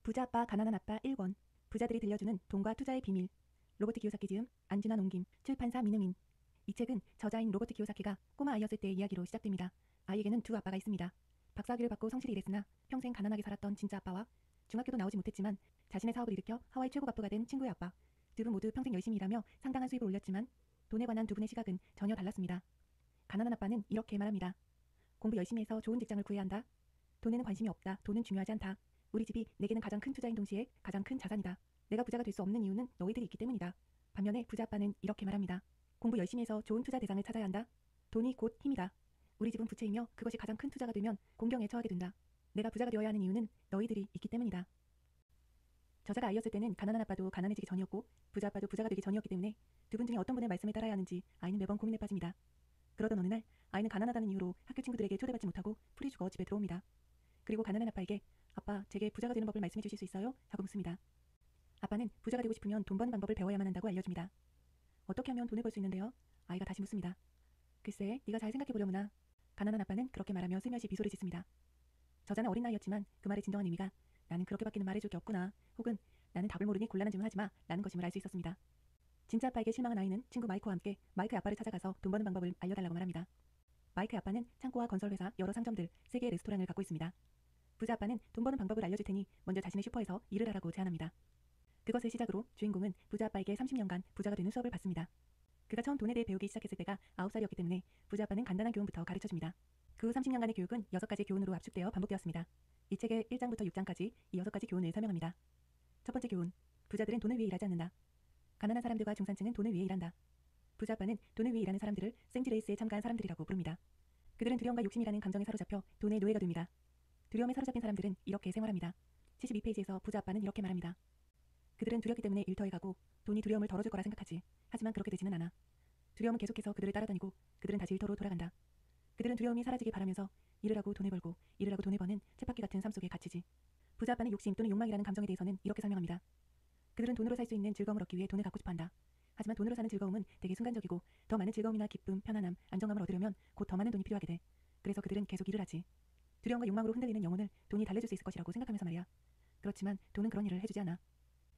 부자 아빠 가난한 아빠 1권. 부자들이 들려주는 돈과 투자의 비밀. 로버트 기요사키 지음, 안준환 옮김, 출판사 민음인. 이 책은 저자인 로버트 기요사키가 꼬마 아이였을 때의 이야기로 시작됩니다. 아이에게는 두 아빠가 있습니다. 박사학위를 받고 성실히 일했으나 평생 가난하게 살았던 진짜 아빠와 중학교도 나오지 못했지만 자신의 사업을 일으켜 하와이 최고 갑부가 된 친구의 아빠. 두 분 모두 평생 열심히 일하며 상당한 수입을 올렸지만 돈에 관한 두 분의 시각은 전혀 달랐습니다. 가난한 아빠는 이렇게 말합니다. 공부 열심히 해서 좋은 직장을 구해야 한다. 돈에는 관심이 없다. 돈은 중요하지 않다. 우리 집이 내게는 가장 큰 투자인 동시에 가장 큰 자산이다. 내가 부자가 될 수 없는 이유는 너희들이 있기 때문이다. 반면에 부자 아빠는 이렇게 말합니다. 공부 열심히 해서 좋은 투자 대상을 찾아야 한다. 돈이 곧 힘이다. 우리 집은 부채이며 그것이 가장 큰 투자가 되면 공경에 처하게 된다. 내가 부자가 되어야 하는 이유는 너희들이 있기 때문이다. 저자가 아이였을 때는 가난한 아빠도 가난해지기 전이었고 부자 아빠도 부자가 되기 전이었기 때문에 두 분 중에 어떤 분의 말씀을 따라야 하는지 아이는 매번 고민에 빠집니다. 그러던 어느 날 아이는 가난하다는 이유로 학교 친구들에게 초대받지 못하고 풀이 죽어 집에 들어옵니다. 그리고 가난한 아빠에게 아빠, 제게 부자가 되는 법을 말씀해 주실 수 있어요? 하고 묻습니다. 아빠는 부자가 되고 싶으면 돈 버는 방법을 배워야만 한다고 알려줍니다. 어떻게 하면 돈을 벌 수 있는데요? 아이가 다시 묻습니다. 글쎄, 네가 잘 생각해 보려무나. 가난한 아빠는 그렇게 말하며 슬며시 미소를 짓습니다. 저자는 어린 나이였지만 그 말의 진정한 의미가 나는 그렇게밖에는 말해줄 게 없구나. 혹은 나는 답을 모르니 곤란한 질문 하지마. 라는 것임을 알 수 있었습니다. 진짜 아빠에게 실망한 아이는 친구 마이크와 함께 마이크의 아빠를 찾아가서 돈 버는 방법을 알려달라고 말합니다. 마이크의 아빠는 창고와 건설회사, 여러 상점들, 3개의 레스토랑을 갖고 있습니다. 부자 아빠는 돈 버는 방법을 알려줄 테니 먼저 자신의 슈퍼에서 일을 하라고 제안합니다. 그것을 시작으로 주인공은 부자 아빠에게 30년간 부자가 되는 수업을 받습니다. 그가 처음 돈에 대해 배우기 시작했을 때가 9살이었기 때문에 부자 아빠는 간단한 교훈부터 가르쳐줍니다. 그 후 30년간의 교육은 6가지 교훈으로 압축되어 반복되었습니다. 이 책의 1장부터 6장까지 이 6가지 교훈을 설명합니다. 첫 번째 교훈. 부자들은 돈을 위해 일하지 않는다. 가난한 사람들과 중산층은 돈을 위해 일한다. 부자 아빠는 돈을 위해 일하는 사람들을 생쥐레이스에 참가한 사람들이라고 부릅니다. 그들은 두려움과 욕심이라는 감정에 사로잡혀 돈의 노예가 됩니다. 두려움에 사로잡힌 사람들은 이렇게 생활합니다. 72페이지에서 부자 아빠는 이렇게 말합니다. 그들은 두렵기 때문에 일터에 가고 돈이 두려움을 덜어줄 거라 생각하지. 하지만 그렇게 되지는 않아. 두려움은 계속해서 그들을 따라다니고 그들은 다시 일터로 돌아간다. 그들은 두려움이 사라지길 바라면서 일을 하고 돈을 벌고 일을 하고 돈을 버는 쳇바퀴 같은 삶 속에 갇히지. 부자 아빠는 욕심 또는 욕망이라는 감정에 대해서는 이렇게 설명합니다. 그들은 돈으로 살 수 있는 즐거움을 얻기 위해 돈을 갖고 싶어한다. 하지만 돈으로 사는 즐거움은 되게 순간적이고 더 많은 즐거움이나 기쁨, 편안함, 안정감을 얻으려면 곧 더 많은 돈이 필요하게 돼. 그래서 그들은 계속 일을 하지. 두려움과 욕망으로 흔들리는 영혼을 돈이 달래줄 수 있을 것이라고 생각하면서 말이야. 그렇지만 돈은 그런 일을 해주지 않아.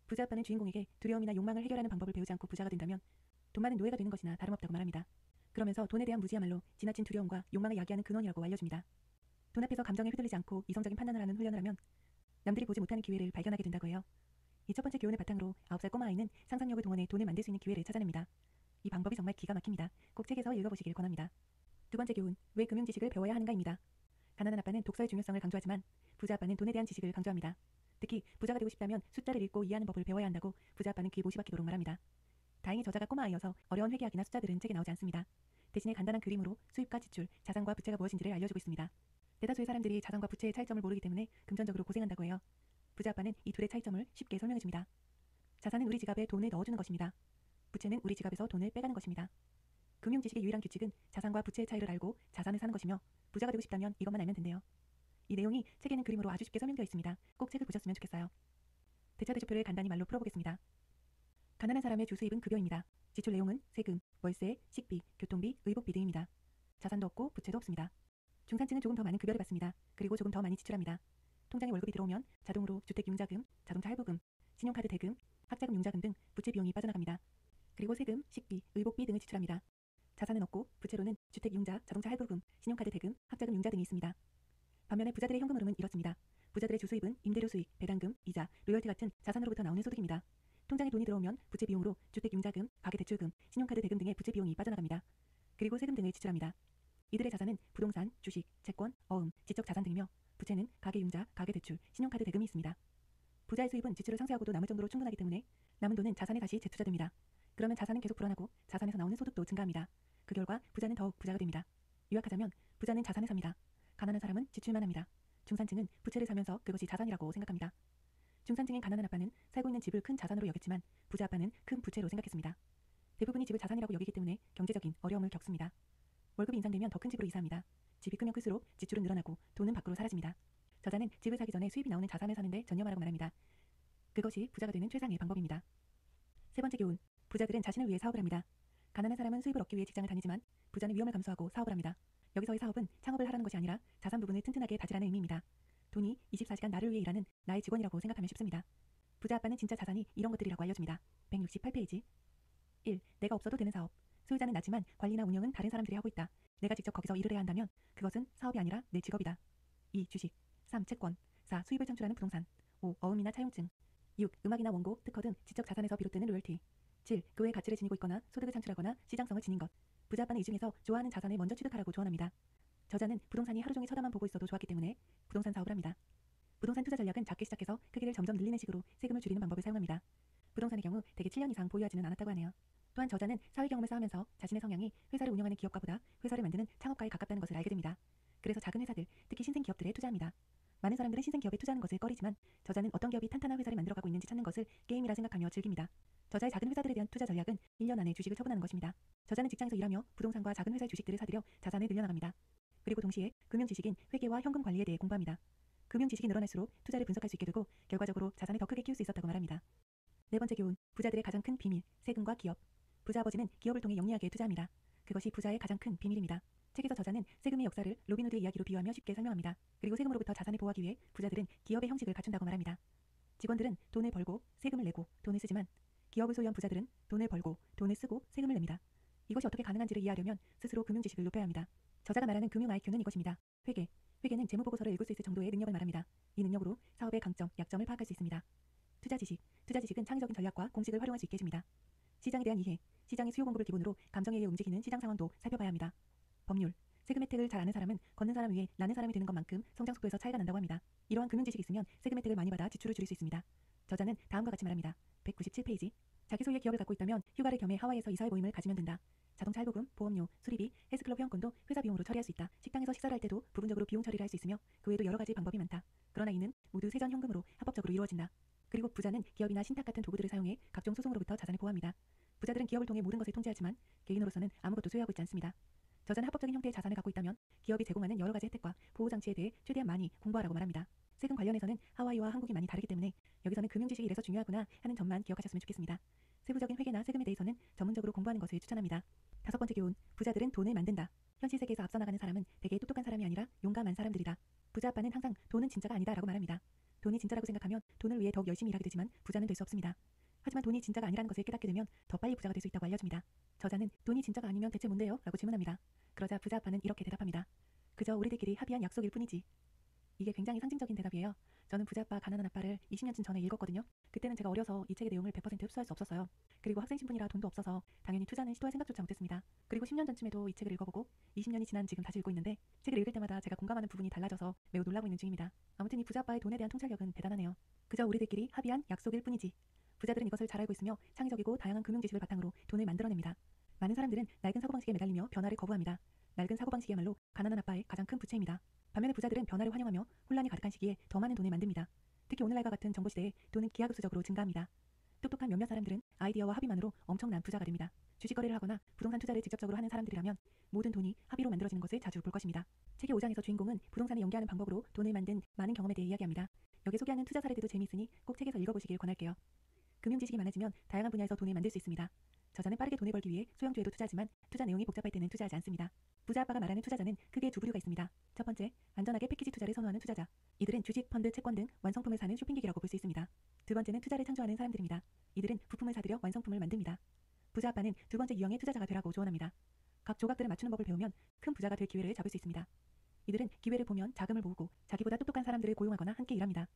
부자 아빠는 주인공에게 두려움이나 욕망을 해결하는 방법을 배우지 않고 부자가 된다면 돈 많은 노예가 되는 것이나 다름없다고 말합니다. 그러면서 돈에 대한 무지야말로 지나친 두려움과 욕망을 야기하는 근원이라고 알려줍니다. 돈 앞에서 감정에 휘둘리지 않고 이성적인 판단을 하는 훈련을 하면 남들이 보지 못하는 기회를 발견하게 된다고 해요. 이 첫 번째 교훈을 바탕으로 9살 꼬마 아이는 상상력을 동원해 돈을 만들 수 있는 기회를 찾아냅니다. 이 방법이 정말 기가 막힙니다. 꼭 책에서 읽어보시길 권합니다. 두 번째 교훈, 왜 금융 지식을 배워야 하는가입니다. 가난한 아빠는 독서의 중요성을 강조하지만 부자 아빠는 돈에 대한 지식을 강조합니다. 특히 부자가 되고 싶다면 숫자를 읽고 이해하는 법을 배워야 한다고 부자 아빠는 귀에 못이 박히도록 말합니다. 다행히 저자가 꼬마 아이여서 어려운 회계학이나 숫자들은 책에 나오지 않습니다. 대신에 간단한 그림으로 수입과 지출, 자산과 부채가 무엇인지를 알려주고 있습니다. 대다수의 사람들이 자산과 부채의 차이점을 모르기 때문에 금전적으로 고생한다고 해요. 부자 아빠는 이 둘의 차이점을 쉽게 설명해줍니다. 자산은 우리 지갑에 돈을 넣어주는 것입니다. 부채는 우리 지갑에서 돈을 빼가는 것입니다. 금융 지식의 유일한 규칙은 자산과 부채의 차이를 알고 자산을 사는 것이며 부자가 되고 싶다면 이것만 알면 된대요. 이 내용이 책에는 그림으로 아주 쉽게 설명되어 있습니다. 꼭 책을 보셨으면 좋겠어요. 대차대조표를 간단히 말로 풀어보겠습니다. 가난한 사람의 주 수입은 급여입니다. 지출 내용은 세금, 월세, 식비, 교통비, 의복비 등입니다. 자산도 없고 부채도 없습니다. 중산층은 조금 더 많은 급여를 받습니다. 그리고 조금 더 많이 지출합니다. 통장에 월급이 들어오면 자동으로 주택융자금, 자동차 할부금, 신용카드 대금, 학자금 융자금 등 부채 비용이 빠져나갑니다. 그리고 세금, 식비, 의복비 등을 지출합니다. 자산은 없고 부채로는 주택융자, 자동차 할부금, 신용카드 대금, 학자금 융자 등이 있습니다. 반면에 부자들의 현금 흐름은 이렇습니다. 부자들의 주 수입은 임대료 수익, 배당금, 이자, 로열티 같은 자산으로부터 나오는 소득입니다. 통장에 돈이 들어오면 부채 비용으로 주택융자금, 가계대출금, 신용카드 대금 등의 부채 비용이 빠져나갑니다. 그리고 세금 등을 지출합니다. 이들의 자산은 부동산, 주식, 채권, 어음, 지적자산 등이며 부채는 가계융자, 가계대출, 신용카드 대금이 있습니다. 부자의 수입은 지출을 상쇄하고도 남을 정도로 충분하기 때문에 남은 돈은 자산에 다시 재투자됩니다. 그러면 자산은 계속 불어나고 자산에서 나오는 소득도 증가합니다. 그 결과 부자는 더욱 부자가 됩니다. 요약하자면 부자는 자산을 삽니다. 가난한 사람은 지출만 합니다. 중산층은 부채를 사면서 그것이 자산이라고 생각합니다. 중산층인 가난한 아빠는 살고 있는 집을 큰 자산으로 여겼지만 부자 아빠는 큰 부채로 생각했습니다. 대부분이 집을 자산이라고 여기기 때문에 경제적인 어려움을 겪습니다. 월급이 인상되면 더 큰 집으로 이사합니다. 집이 크면 클수록 지출은 늘어나고 돈은 밖으로 사라집니다. 저자는 집을 사기 전에 수입이 나오는 자산을 사는데 전념하라고 말합니다. 그것이 부자가 되는 최상의 방법입니다. 세 번째 교훈. 부자들은 자신을 위해 사업을 합니다. 가난한 사람은 수입을 얻기 위해 직장을 다니지만 부자는 위험을 감수하고 사업을 합니다. 여기서의 사업은 창업을 하라는 것이 아니라 자산 부분을 튼튼하게 다지라는 의미입니다. 돈이 24시간 나를 위해 일하는 나의 직원이라고 생각하면 쉽습니다. 부자 아빠는 진짜 자산이 이런 것들이라고 알려줍니다. 168페이지. 1. 내가 없어도 되는 사업. 소유자는 나지만 관리나 운영은 다른 사람들이 하고 있다. 내가 직접 거기서 일을 해야 한다면 그것은 사업이 아니라 내 직업이다. 2. 주식. 3. 채권. 4. 수입을 창출하는 부동산. 5. 어음이나 차용증. 6. 음악이나 원고, 특허 등 지적 자산에서 비롯되는 로열티. 7. 그 외 가치를 지니고 있거나 소득을 창출하거나 시장성을 지닌 것. 부자 아빠는 이 중에서 좋아하는 자산을 먼저 취득하라고 조언합니다. 저자는 부동산이 하루 종일 쳐다만 보고 있어도 좋았기 때문에 부동산 사업을 합니다. 부동산 투자 전략은 작게 시작해서 크기를 점점 늘리는 식으로 세금을 줄이는 방법을 사용합니다. 부동산의 경우 대개 7년 이상 보유하지는 않았다고 하네요. 또한 저자는 사회 경험을 쌓으면서 자신의 성향이 회사를 운영하는 기업가보다 회사를 만드는 창업가에 가깝다는 것을 알게 됩니다. 그래서 작은 회사들, 특히 신생 기업들에 투자합니다. 많은 사람들은 신생 기업에 투자하는 것을 꺼리지만 저자는 어떤 기업이 탄탄한 회사를 만들어가고 있는지 찾는 것을 게임이라 생각하며 즐깁니다. 저자의 작은 회사들에 대한 투자 전략은 1년 안에 주식을 처분하는 것입니다. 저자는 직장에서 일하며 부동산과 작은 회사의 주식들을 사들여 자산을 늘려나갑니다. 그리고 동시에 금융 지식인 회계와 현금 관리에 대해 공부합니다. 금융 지식이 늘어날수록 투자를 분석할 수 있게 되고 결과적으로 자산을 더 크게 키울 수 있었다고 말합니다. 네 번째 교훈, 부자들의 가장 큰 비밀, 세금과 기업. 부자 아버지는 기업을 통해 영리하게 투자합니다. 그것이 부자의 가장 큰 비밀입니다. 책에서 저자는 세금의 역사를 로빈후드의 이야기로 비유하며 쉽게 설명합니다. 그리고 세금으로부터 자산을 보호하기 위해 부자들은 기업의 형식을 갖춘다고 말합니다. 직원들은 돈을 벌고 세금을 내고 돈을 쓰지만 기업을 소유한 부자들은 돈을 벌고 돈을 쓰고 세금을 냅니다. 이것이 어떻게 가능한지를 이해하려면 스스로 금융 지식을 높여야 합니다. 저자가 말하는 금융 IQ는 이것입니다. 회계. 회계는 재무보고서를 읽을 수 있을 정도의 능력을 말합니다. 이 능력으로 사업의 강점, 약점을 파악할 수 있습니다. 투자 지식. 투자 지식은 창의적인 전략과 공식을 활용할 수 있게 해줍니다. 시장에 대한 이해. 시장의 수요 공급을 기본으로 감정에 의해 움직이는 시장 상황도 살펴봐야 합니다. 법률. 세금 혜택을 잘 아는 사람은 걷는 사람 위에 나는 사람이 되는 것만큼 성장 속도에서 차이가 난다고 합니다. 이러한 금융 지식이 있으면 세금 혜택을 많이 받아 지출을 줄일 수 있습니다. 저자는 다음과 같이 말합니다. 197페이지. 자기 소유의 기업을 갖고 있다면 휴가를 겸해 하와이에서 이사회 모임을 가지면 된다. 자동차 할부금, 보험료, 수리비, 헬스클럽 회원권도 회사 비용으로 처리할 수 있다. 식당에서 식사를 할 때도 부분적으로 비용 처리를 할 수 있으며 그 외에도 여러 가지 방법이 많다. 그러나 이는 모두 세전 현금으로 합법적으로 이루어진다. 그리고 부자는 기업이나 신탁 같은 도구들을 사용해 각종 소송으로부터 자산을 보호합니다. 부자들은 기업을 통해 모든 것을 통제하지만 개인으로서는 아무것도 소유하고 있지 않습니다. 저자는 합법적인 형태의 자산을 갖고 있다면 기업이 제공하는 여러 가지 혜택과 보호 장치에 대해 최대한 많이 공부하라고 말합니다. 세금 관련해서는 하와이와 한국이 많이 다르기 때문에 여기서는 금융 지식이 이래서 중요하구나 하는 점만 기억하셨으면 좋겠습니다. 세부적인 회계나 세금에 대해서는 전문적으로 공부하는 것을 추천합니다. 다섯 번째 교훈, 부자들은 돈을 만든다. 현실 세계에서 앞서 나가는 사람은 되게 똑똑한 사람이 아니라 용감한 사람들이다. 부자 아빠는 항상 돈은 진짜가 아니다 라고 말합니다. 돈이 진짜라고 생각하면 돈을 위해 더욱 열심히 일하게 되지만 부자는 될 수 없습니다. 하지만 돈이 진짜가 아니라는 것을 깨닫게 되면 더 빨리 부자가 될 수 있다고 알려줍니다. 저자는 돈이 진짜가 아니면 대체 뭔데요? 라고 질문합니다. 그러자 부자 아빠는 이렇게 대답합니다. 그저 우리들끼리 합의한 약속일 뿐이지. 이게 굉장히 상징적인 대답이에요. 저는 부자 아빠 가난한 아빠를 20년쯤 전에 읽었거든요. 그때는 제가 어려서 이 책의 내용을 100% 흡수할 수 없었어요. 그리고 학생 신분이라 돈도 없어서 당연히 투자는 시도할 생각조차 못했습니다. 그리고 10년 전쯤에도 이 책을 읽어보고 20년이 지난 지금 다시 읽고 있는데 책을 읽을 때마다 제가 공감하는 부분이 달라져서 매우 놀라고 있는 중입니다. 아무튼 이 부자 아빠의 돈에 대한 통찰력은 대단하네요. 그저 우리들끼리 합의한 약속일 뿐이지. 부자들은 이것을 잘 알고 있으며 창의적이고 다양한 금융 지식을 바탕으로 돈을 만들어냅니다. 많은 사람들은 낡은 사고방식에 매달리며 변화를 거부합니다. 낡은 사고방식이야말로 가난한 아빠의 가장 큰 부채입니다. 반면에 부자들은 변화를 환영하며 혼란이 가득한 시기에 더 많은 돈을 만듭니다. 특히 오늘날과 같은 정보시대에 돈은 기하급수적으로 증가합니다. 똑똑한 몇몇 사람들은 아이디어와 합의만으로 엄청난 부자가 됩니다. 주식 거래를 하거나 부동산 투자를 직접적으로 하는 사람들이라면 모든 돈이 합의로 만들어지는 것을 자주 볼 것입니다. 책의 5장에서 주인공은 부동산을 연계하는 방법으로 돈을 만든 많은 경험에 대해 이야기합니다. 여기 소개하는 투자 사례들도 재미있으니 꼭 책에서 읽어보시길 권할게요. 금융 지식이 많아지면 다양한 분야에서 돈을 만들 수 있습니다. 저자는 빠르게 돈을 벌기 위해 소형주에도 투자하지만 투자 내용이 복잡할 때는 투자하지 않습니다. 부자 아빠가 말하는 투자자는 크게 두 부류가 있습니다. 첫 번째, 안전하게 패키지 투자를 선호하는 투자자. 이들은 주식, 펀드, 채권 등 완성품을 사는 쇼핑객이라고 볼 수 있습니다. 두 번째는 투자를 창조하는 사람들입니다. 이들은 부품을 사들여 완성품을 만듭니다. 부자 아빠는 두 번째 유형의 투자자가 되라고 조언합니다. 각 조각들을 맞추는 법을 배우면 큰 부자가 될 기회를 잡을 수 있습니다. 이들은 기회를 보면 자금을 모으고 자기보다 똑똑한 사람들을 고용하거나 함께 일합니다.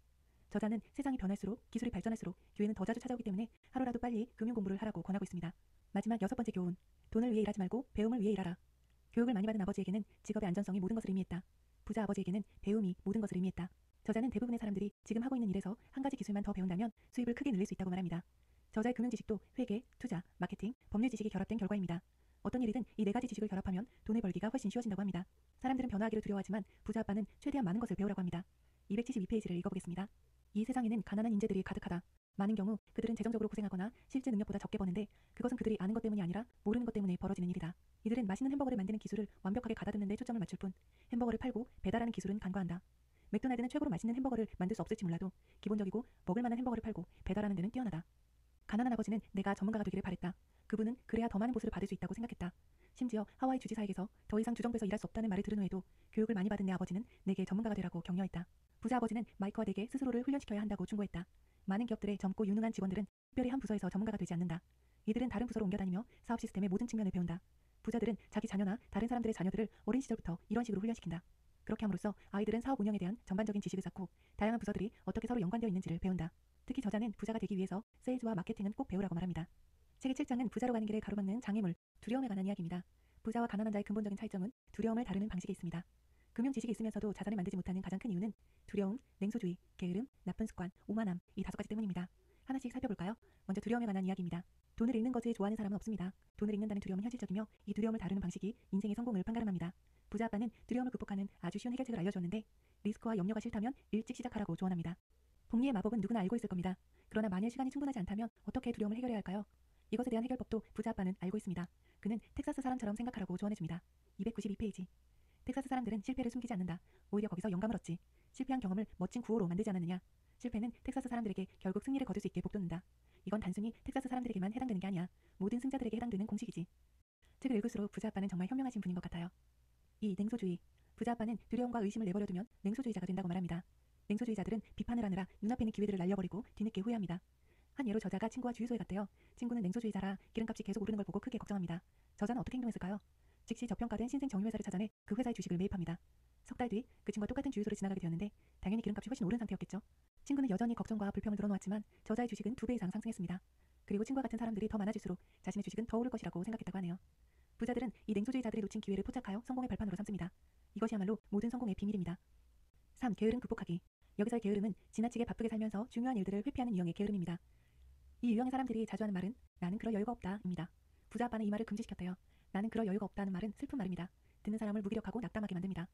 저자는 세상이 변할수록 기술이 발전할수록 기회는 더 자주 찾아오기 때문에 하루라도 빨리 금융 공부를 하라고 권하고 있습니다. 마지막 여섯 번째 교훈. 돈을 위해 일하지 말고 배움을 위해 일하라. 교육을 많이 받은 아버지에게는 직업의 안전성이 모든 것을 의미했다. 부자 아버지에게는 배움이 모든 것을 의미했다. 저자는 대부분의 사람들이 지금 하고 있는 일에서 한 가지 기술만 더 배운다면 수입을 크게 늘릴 수 있다고 말합니다. 저자의 금융 지식도 회계, 투자, 마케팅, 법률 지식이 결합된 결과입니다. 어떤 일이든 이 네 가지 지식을 결합하면 돈을 벌기가 훨씬 쉬워진다고 합니다. 사람들은 변화하기를 두려워하지만 부자 아빠는 최대한 많은 것을 배우라고 합니다. 272페이지를 읽어보겠습니다. 이 세상에는 가난한 인재들이 가득하다. 많은 경우 그들은 재정적으로 고생하거나 실제 능력보다 적게 버는데 그것은 그들이 아는 것 때문이 아니라 모르는 것 때문에 벌어지는 일이다. 이들은 맛있는 햄버거를 만드는 기술을 완벽하게 가다듬는 데 초점을 맞출 뿐 햄버거를 팔고 배달하는 기술은 간과한다. 맥도날드는 최고로 맛있는 햄버거를 만들 수 없을지 몰라도 기본적이고 먹을 만한 햄버거를 팔고 배달하는 데는 뛰어나다. 가난한 아버지는 내가 전문가가 되기를 바랬다. 그분은 그래야 더 많은 보수를 받을 수 있다고 생각했다. 심지어 하와이 주지사에게서 더 이상 주정부에서 일할 수 없다는 말을 들은 후에도 교육을 많이 받은 내 아버지는 내게 전문가가 되라고 격려했다. 부자 아버지는 마이크와 내게 스스로를 훈련시켜야 한다고 충고했다. 많은 기업들의 젊고 유능한 직원들은 특별히 한 부서에서 전문가가 되지 않는다. 이들은 다른 부서로 옮겨다니며 사업 시스템의 모든 측면을 배운다. 부자들은 자기 자녀나 다른 사람들의 자녀들을 어린 시절부터 이런 식으로 훈련시킨다. 그렇게 함으로써 아이들은 사업 운영에 대한 전반적인 지식을 쌓고 다양한 부서들이 어떻게 서로 연관되어 있는지를 배운다. 특히 저자는 부자가 되기 위해서 세일즈와 마케팅은 꼭 배우라고 말합니다. 책의 7장은 부자로 가는 길을 가로막는 장애물, 두려움에 관한 이야기입니다. 부자와 가난한 자의 근본적인 차이점은 두려움을 다루는 방식에 있습니다. 금융 지식이 있으면서도 자산을 만들지 못하는 가장 큰 이유는 두려움, 냉소주의, 게으름, 나쁜 습관, 오만함 이 5가지 때문입니다. 하나씩 살펴볼까요? 먼저 두려움에 관한 이야기입니다. 돈을 잃는 것을 좋아하는 사람은 없습니다. 돈을 잃는다는 두려움은 현실적이며 이 두려움을 다루는 방식이 인생의 성공을 판가름합니다. 부자 아빠는 두려움을 극복하는 아주 쉬운 해결책을 알려주었는데 리스크와 염려가 싫다면 일찍 시작하라고 조언합니다. 복리의 마법은 누구나 알고 있을 겁니다. 그러나 만일 시간이 충분하지 않다면 어떻게 두려움을 해결해야 할까요? 이것에 대한 해결법도 부자 아빠는 알고 있습니다. 그는 텍사스 사람처럼 생각하라고 조언해줍니다. 292페이지. 텍사스 사람들은 실패를 숨기지 않는다. 오히려 거기서 영감을 얻지. 실패한 경험을 멋진 구호로 만들지 않았느냐. 실패는 텍사스 사람들에게 결국 승리를 거둘 수 있게 복돋는다. 이건 단순히 텍사스 사람들에게만 해당되는 게 아니야. 모든 승자들에게 해당되는 공식이지. 책을 읽을수록 부자 아빠는 정말 현명하신 분인 것 같아요. 2. 냉소주의. 부자 아빠는 두려움과 의심을 내버려두면 냉소주의자가 된다고 말합니다. 냉소주의자들은 비판을 하느라 눈앞에 있는 기회들을 날려버리고 뒤늦게 후회합니다. 한 예로 저자가 친구와 주유소에 갔대요. 친구는 냉소주의자라 기름값이 계속 오르는 걸 보고 크게 걱정합니다. 저자는 어떻게 행동했을까요? 즉시 저평가된 신생 정유회사를 찾아내 그 회사의 주식을 매입합니다. 석 달 뒤 그 친구와 똑같은 주유소를 지나가게 되었는데 당연히 기름값이 훨씬 오른 상태였겠죠. 친구는 여전히 걱정과 불평을 늘어놓았지만 저자의 주식은 2배 이상 상승했습니다. 그리고 친구와 같은 사람들이 더 많아질수록 자신의 주식은 더 오를 것이라고 생각했다고 하네요. 부자들은 이 냉소주의자들이 놓친 기회를 포착하여 성공의 발판으로 삼습니다. 이것이야말로 모든 성공의 비밀입니다. 3. 게으름 극복하기. 여기서의 게으름은 지나치게 바쁘게 살면서 중요한 일들을 회피하는 유형의 게으름입니다. 이 유형의 사람들이 자주 하는 말은 나는 그럴 여유가 없다 입니다. 부자 아빠는 이 말을 금지시켰대요. 나는 그럴 여유가 없다는 말은 슬픈 말입니다. 듣는 사람을 무기력하고 낙담하게 만듭니다.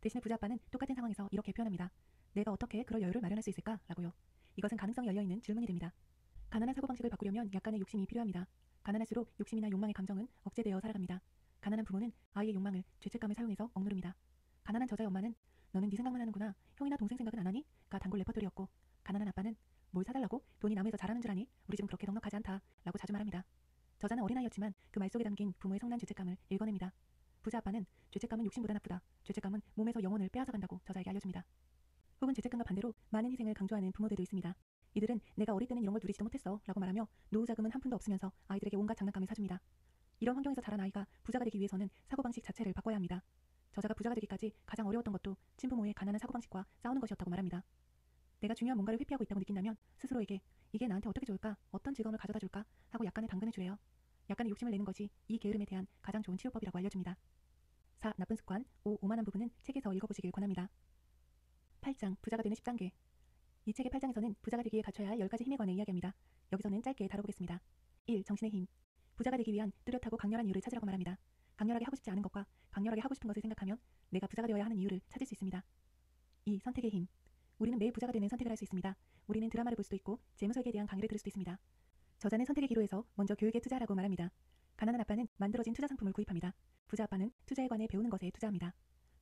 대신에 부자 아빠는 똑같은 상황에서 이렇게 표현합니다. 내가 어떻게 그럴 여유를 마련할 수 있을까? 라고요. 이것은 가능성이 열려있는 질문이 됩니다. 가난한 사고방식을 바꾸려면 약간의 욕심이 필요합니다. 가난할수록 욕심이나 욕망의 감정은 억제되어 살아갑니다. 가난한 부모는 아이의 욕망을 죄책감을 사용해서 억누릅니다. 가난한 저자의 엄마는 너는 네 생각만 하는구나. 형이나 동생 생각은 안 하니? 가 단골 레퍼토리였고 가난한 아빠는 뭘 사달라고? 돈이 남에서 잘하는 줄 아니? 우리 집은 그렇게 넉넉하지 않다. 라고 자주 말합니다. 저자는 어린아이였지만 그 말속에 담긴 부모의 성난 죄책감을 읽어냅니다. 부자 아빠는 죄책감은 욕심보다 나쁘다. 죄책감은 몸에서 영혼을 빼앗아간다고 저자에게 알려줍니다. 혹은 죄책감과 반대로 많은 희생을 강조하는 부모들도 있습니다. 이들은 내가 어릴 때는 이런 걸 누리지도 못했어 라고 말하며 노후 자금은 한 푼도 없으면서 아이들에게 온갖 장난감을 사줍니다. 이런 환경에서 자란 아이가 부자가 되기 위해서는 사고방식 자체를 바꿔야 합니다. 저자가 부자가 되기까지 가장 어려웠던 것도 친부모의 가난한 사고방식과 싸우는 것이었다고 말합니다. 내가 중요한 뭔가를 회피하고 있다고 느낀다면 스스로에게 이게 나한테 어떻게 좋을까? 어떤 즐거움을 가져다 줄까? 하고 약간의 당근을 주래요. 약간의 욕심을 내는 것이 이 게으름에 대한 가장 좋은 치료법이라고 알려줍니다. 4. 나쁜 습관. 5. 오만한 부분은 책에서 읽어보시길 권합니다. 8장. 부자가 되는 10단계. 이 책의 8장에서는 부자가 되기에 갖춰야 할 10가지 힘에 관해 이야기합니다. 여기서는 짧게 다뤄보겠습니다. 1. 정신의 힘. 부자가 되기 위한 뚜렷하고 강렬한 이유를 찾으라고 말합니다. 강렬하게 하고 싶지 않은 것과 강렬하게 하고 싶은 것을 생각하면 내가 부자가 되어야 하는 이유를 찾을 수 있습니다. 2. 선택의 힘. 우리는 매일 부자가 되는 선택을 할 수 있습니다. 우리는 드라마를 볼 수도 있고 재무설계에 대한 강의를 들을 수도 있습니다. 저자는 선택의 기로에서 먼저 교육에 투자하라고 말합니다. 가난한 아빠는 만들어진 투자 상품을 구입합니다. 부자 아빠는 투자에 관해 배우는 것에 투자합니다.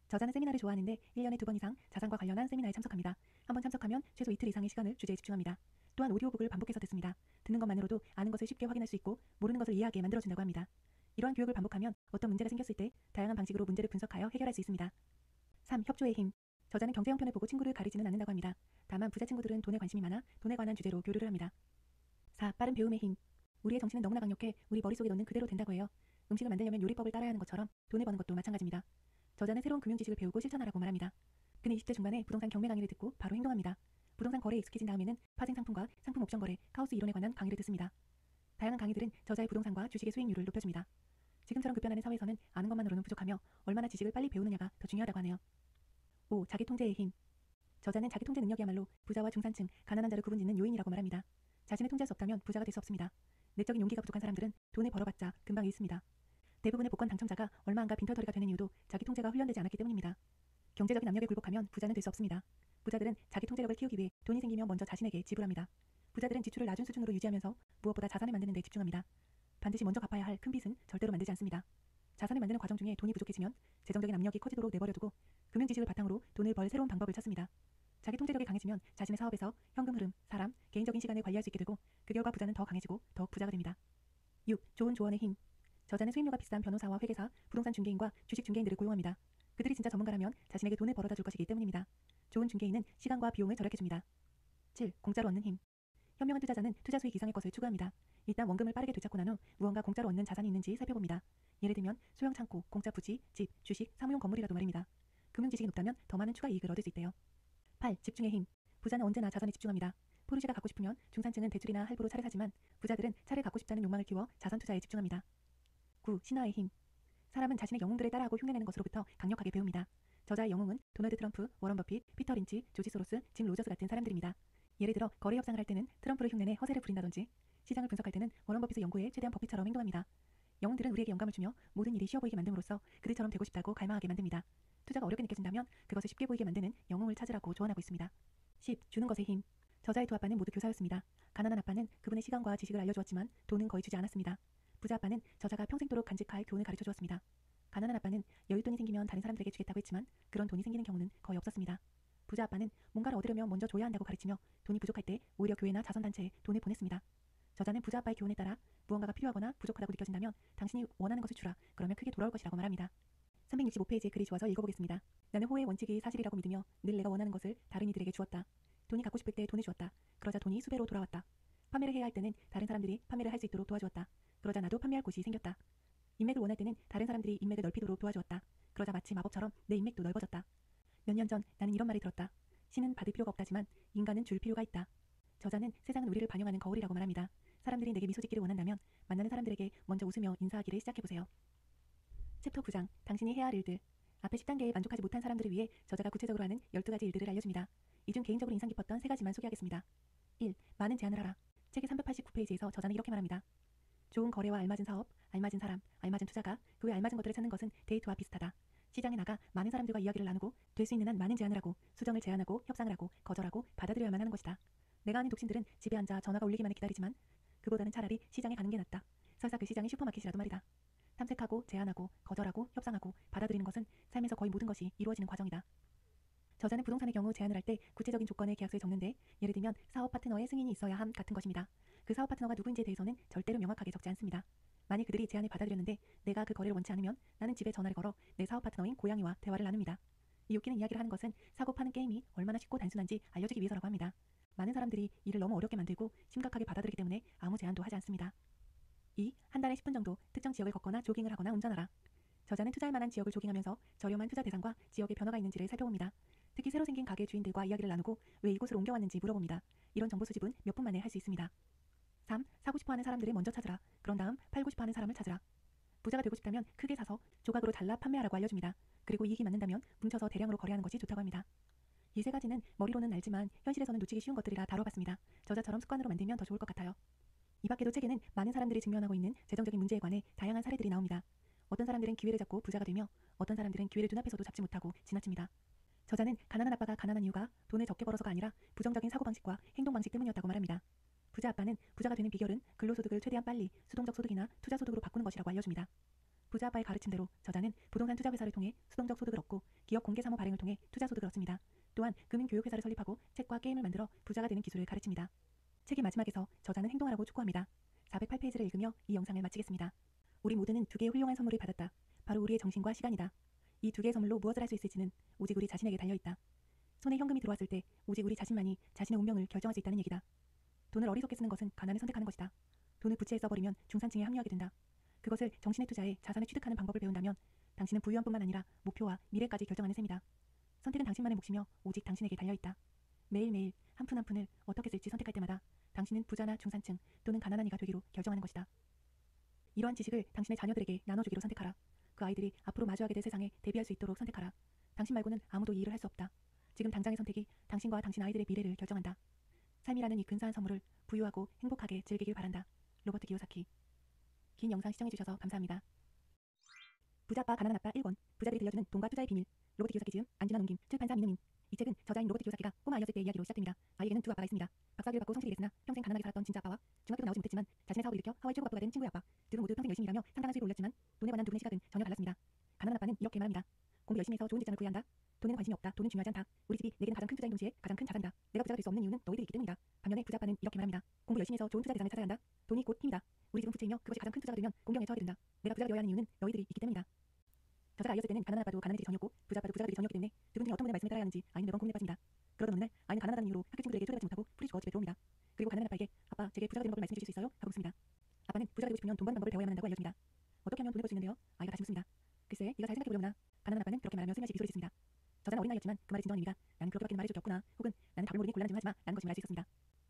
저자는 세미나를 좋아하는데 1년에 2번 이상 자산과 관련한 세미나에 참석합니다. 한번 참석하면 최소 이틀 이상의 시간을 주제에 집중합니다. 또한 오디오북을 반복해서 듣습니다. 듣는 것만으로도 아는 것을 쉽게 확인할 수 있고 모르는 것을 이해하게 만들어준다고 합니다. 이러한 교육을 반복하면 어떤 문제가 생겼을 때 다양한 방식으로 문제를 분석하여 해결할 수 있습니다. 3. 협조의 힘. 저자는 경제 형편을 보고 친구를 가리지는 않는다고 합니다. 다만 부자 친구들은 돈에 관심이 많아 돈에 관한 주제로 교류를 합니다. 4. 빠른 배움의 힘. 우리의 정신은 너무나 강력해 우리 머릿속에 넣는 그대로 된다고 해요. 음식을 만들려면 요리법을 따라야 하는 것처럼 돈을 버는 것도 마찬가지입니다. 저자는 새로운 금융 지식을 배우고 실천하라고 말합니다. 그는 20대 중반에 부동산 경매 강의를 듣고 바로 행동합니다. 부동산 거래에 익숙해진 다음에는 파생 상품과 상품 옵션 거래, 카오스 이론에 관한 강의를 듣습니다. 다양한 강의들은 저자의 부동산과 주식의 수익률을 높여줍니다. 지금처럼 급변하는 사회에서는 아는 것만으로는 부족하며 얼마나 지식을 빨리 배우느냐가 더 중요하다고 하네요. 5. 자기 통제의 힘. 저자는 자기 통제 능력이야말로 부자와 중산층, 가난한 자를 구분짓는 요인이라고 말합니다. 자신을 통제할 수 없다면 부자가 될 수 없습니다. 내적인 용기가 부족한 사람들은 돈을 벌어봤자 금방 잃습니다. 대부분의 복권 당첨자가 얼마 안가 빈털터리가 되는 이유도 자기 통제가 훈련되지 않았기 때문입니다. 경제적인 압력에 굴복하면 부자는 될 수 없습니다. 부자들은 자기 통제력을 키우기 위해 돈이 생기면 먼저 자신에게 지불합니다. 부자들은 지출을 낮은 수준으로 유지하면서 무엇보다 자산을 만드는 데 집중합니다. 반드시 먼저 갚아야 할 큰 빚은 절대로 만들지 않습니다. 자산을 만드는 과정 중에 돈이 부족해지면 재정적인 압력이 커지도록 내버려두고 금융 지식을 바탕으로 돈을 벌 새로운 방법을 찾습니다. 자기 통제력이 강해지면 자신의 사업에서 현금 흐름, 사람, 개인적인 시간을 관리할 수 있게 되고 그 결과 부자는 더 강해지고 더욱 부자가 됩니다. 6. 좋은 좋은 조언의 힘. 저자는 수임료가 비싼 변호사와 회계사, 부동산 중개인과 주식 중개인들을 고용합니다. 그들이 진짜 전문가라면 자신에게 돈을 벌어다 줄 것이기 때문입니다. 좋은 중개인은 시간과 비용을 절약해줍니다. 7. 공짜로 얻는 힘. 현명한 투자자는 투자 수익 이상의 것을 추구합니다. 일단 원금을 빠르게 되찾고 난 후 무언가 공짜로 얻는 자산이 있는지 살펴봅니다. 예를 들면 소형 창고, 공짜 부지, 집, 주식, 사무용 건물이라도 말입니다. 금융 지식이 높다면 더 많은 추가 이익을 얻을 수 있대요. 8. 집중의 힘. 부자는 언제나 자산에 집중합니다. 포르쉐가 갖고 싶으면 중산층은 대출이나 할부로 차를 사지만 부자들은 차를 갖고 싶다는 욕망을 키워 자산 투자에 집중합니다. 9. 신화의 힘. 사람은 자신의 영웅들을 따라하고 흉내내는 것으로부터 강력하게 배웁니다. 저자의 영웅은 도널드 트럼프, 워런 버핏, 피터 린치, 조지 소로스, 짐 로저스 같은 사람들입니다. 예를 들어 거래 협상을 할 때는 트럼프를 흉내내 허세를 부린다든지 시장을 분석할 때는 워런 버핏의 연구에 최대한 버핏처럼 행동합니다. 영웅들은 우리에게 영감을 주며 모든 일이 쉬워 보이게 만듦으로써 그들처럼 되고 싶다고 갈망하게 만듭니다. 투자가 어렵게 느껴진다면 그것을 쉽게 보이게 만드는 영웅을 찾으라고 조언하고 있습니다. 10. 주는 것의 힘. 저자의 두 아빠는 모두 교사였습니다. 가난한 아빠는 그분의 시간과 지식을 알려주었지만 돈은 거의 주지 않았습니다. 부자 아빠는 저자가 평생도록 간직할 교훈을 가르쳐 주었습니다. 가난한 아빠는 여윳돈이 생기면 다른 사람들에게 주겠다고 했지만 그런 돈이 생기는 경우는 거의 없었습니다. 부자 아빠는 뭔가를 얻으려면 먼저 줘야 한다고 가르치며 돈이 부족할 때 오히려 교회나 자선단체에 돈을 보냈습니다. 저자는 부자 아빠의 교훈에 따라 무언가가 필요하거나 부족하다고 느껴진다면 당신이 원하는 것을 주라. 그러면 크게 돌아올 것이라고 말합니다. 365페이지의 글이 좋아서 읽어보겠습니다. 나는 호의 원칙이 사실이라고 믿으며 늘 내가 원하는 것을 다른 이들에게 주었다. 돈이 갖고 싶을 때 돈을 주었다. 그러자 돈이 수배로 돌아왔다. 판매를 해야 할 때는 다른 사람들이 판매를 할 수 있도록 도와주었다. 그러자 나도 판매할 곳이 생겼다. 인맥을 원할 때는 다른 사람들이 인맥을 넓히도록 도와주었다. 그러자 마치 마법처럼 내 인맥도 넓어졌다. 몇 년 전 나는 이런 말이 들었다. 신은 받을 필요가 없다지만 인간은 줄 필요가 있다. 저자는 세상은 우리를 반영하는 거울이라고 말합니다. 사람들이 내게 미소 짓기를 원한다면 만나는 사람들에게 먼저 웃으며 인사하기를 시작해보세요. 챕터 9장 당신이 해야 할 일들. 앞에 10단계에 만족하지 못한 사람들을 위해 저자가 구체적으로 하는 12가지 일들을 알려줍니다. 이 중 개인적으로 인상 깊었던 3가지만 소개하겠습니다. 1. 많은 제안을 하라. 책의 389페이지에서 저자는 이렇게 말합니다. 좋은 거래와 알맞은 사업, 알맞은 사람, 알맞은 투자가 그 외 알맞은 것들을 찾는 것은 데이트와 비슷하다. 시장에 나가 많은 사람들과 이야기를 나누고 될 수 있는 한 많은 제안을 하고 수정을 제안하고 협상을 하고 거절하고 받아들여야만 하는 것이다. 내가 아는 독신들은 집에 앉아 전화가 울리기만을 기다리지만 그보다는 차라리 시장에 가는 게 낫다. 설사 그 시장이 슈퍼마켓이라도 말이다. 탐색하고 제안하고 거절하고 협상하고 받아들이는 것은 삶에서 거의 모든 것이 이루어지는 과정이다. 저자는 부동산의 경우 제안을 할 때 구체적인 조건의 계약서에 적는데 예를 들면 사업 파트너의 승인이 있어야 함 같은 것입니다. 그 사업 파트너가 누구인지에 대해서는 절대로 명확하게 적지 않습니다. 만일 그들이 제안을 받아들였는데 내가 그 거래를 원치 않으면 나는 집에 전화를 걸어 내 사업 파트너인 고양이와 대화를 나눕니다. 이 웃기는 이야기를 하는 것은 사고 파는 게임이 얼마나 쉽고 단순한지 알려주기 위해서라고 합니다. 많은 사람들이 이를 너무 어렵게 만들고 심각하게 받아들이기 때문에 아무 제안도 하지 않습니다. 2. 한 달에 10분 정도 특정 지역을 걷거나 조깅을 하거나 운전하라. 저자는 투자할 만한 지역을 조깅하면서 저렴한 투자 대상과 지역의 변화가 있는지를 살펴봅니다. 특히 새로 생긴 가게 주인들과 이야기를 나누고 왜 이곳으로 옮겨왔는지 물어봅니다. 이런 정보 수집은 몇 분 만에 할 수 있습니다. 3. 사고 싶어하는 사람들을 먼저 찾으라. 그런 다음 팔고 싶어하는 사람을 찾으라. 부자가 되고 싶다면 크게 사서 조각으로 잘라 판매하라고 알려줍니다. 그리고 이익이 맞는다면 뭉쳐서 대량으로 거래하는 것이 좋다고 합니다. 이 3가지는 머리로는 알지만 현실에서는 놓치기 쉬운 것들이라 다뤄봤습니다. 저자처럼 습관으로 만들면 더 좋을 것 같아요. 이 밖에도 책에는 많은 사람들이 직면하고 있는 재정적인 문제에 관해 다양한 사례들이 나옵니다. 어떤 사람들은 기회를 잡고 부자가 되며 어떤 사람들은 기회를 눈앞에서도 잡지 못하고 지나칩니다. 저자는 가난한 아빠가 가난한 이유가 돈을 적게 벌어서가 아니라 부정적인 사고방식과 행동방식 때문이었다고 말합니다. 부자 아빠는 부자가 되는 비결은 근로소득을 최대한 빨리 수동적 소득이나 투자소득으로 바꾸는 것이라고 알려줍니다. 부자 아빠의 가르침대로 저자는 부동산 투자회사를 통해 수동적 소득을 얻고 기업 공개사무 발행을 통해 투자소득을 얻습니다. 또한 금융교육회사를 설립하고 책과 게임을 만들어 부자가 되는 기술을 가르칩니다. 책의 마지막에서 저자는 행동하라고 촉구합니다. 408페이지를 읽으며 이 영상을 마치겠습니다. 우리 모두는 2개의 훌륭한 선물을 받았다. 바로 우리의 정신과 시간이다. 이 2개의 선물로 무엇을 할 수 있을지는 오직 우리 자신에게 달려있다. 손에 현금이 들어왔을 때 오직 우리 자신만이 자신의 운명을 결정할 수 있다는 얘기다. 돈을 어리석게 쓰는 것은 가난을 선택하는 것이다. 돈을 부채에 써버리면 중산층에 합류하게 된다. 그것을 정신에 투자해 자산을 취득하는 방법을 배운다면 당신은 부유함뿐만 아니라 목표와 미래까지 결정하는 셈이다. 선택은 당신만의 몫이며 오직 당신에게 달려있다. 매일매일 한 푼 한 푼을 어떻게 쓸지 선택할 때마다 당신은 부자나 중산층 또는 가난한 이가 되기로 결정하는 것이다. 이러한 지식을 당신의 자녀들에게 나눠주기로 선택하라. 그 아이들이 앞으로 마주하게 될 세상에 대비할 수 있도록 선택하라. 당신 말고는 아무도 이 일을 할 수 없다. 지금 당장의 선택이 당신과 당신 아이들의 미래를 결정한다. 삶이라는 이 근사한 선물을 부유하고 행복하게 즐기길 바란다. 로버트 기요사키. 긴 영상 시청해주셔서 감사합니다. 부자아빠 가난한 아빠 1권 부자들이 들려주는 돈과 투자의 비밀. 로버트 기요사키 지음 안진환 옮김 출판사 민음인. 이 책은 저자인 로버트 기요사키가 꼬마 아이였을 때 이야기로 시작됩니다. 아이에게는 두 아빠가 있습니다. 박사학위를 받고 성실히 일했으나 평생 가난하게 살았던 진짜 아빠와 중학교도 나오지 못했지만 자신의 사업을 일으켜 하와이 최고 바쁘가 된 친구의 아빠. 둘은 모두 평생 열심히 일하며 상당한 수익을 올렸지만 돈에 관한 두 분의 시각은 전혀 달랐습니다. 가난한 아빠는 이렇게 말합니다. 공부 열심히 해서 좋은 직장을 구해야 한다. 돈에는 관심이 없다. 돈은 중요하지 않다. 우리 집이 내게는 가장 큰 투자인 동시에 가장 큰 자산이다. 내가 부자가 될 수 없는 이유는 너희들이 있기 때문이다. 반면에 부자 아빠는 이렇게 말합니다. 공부 열심히 해서 좋은 투자 대상을 찾아야 한다. 돈이 곧 힘이다. 우리 집은 부채이며 그것이 가장 큰 투자가 되면 집에 들어옵니다. 그리고 가난한 아빠에게 아빠 제게 부자가 되는 법을 말씀해 주실 수 있어요? 하고 묻습니다. 아빠는 부자가 되고 싶으면 돈 버는 방법을 배워야만 한다고 알려줍니다. 어떻게 하면 돈을 벌 수 있는데요? 아이가 다시 묻습니다. 글쎄 네가 잘 생각해보려구나. 가난한 아빠는 그렇게 말하며 슬며시 미소를 짓습니다. 저자는 어린 아이였지만 그 말이 진정한 의미가 나는 그렇게밖에 말해줄 게 없구나 혹은 나는 답을 모르니 곤란하지만 하지마 라는 것을 말할 수 있었습니다.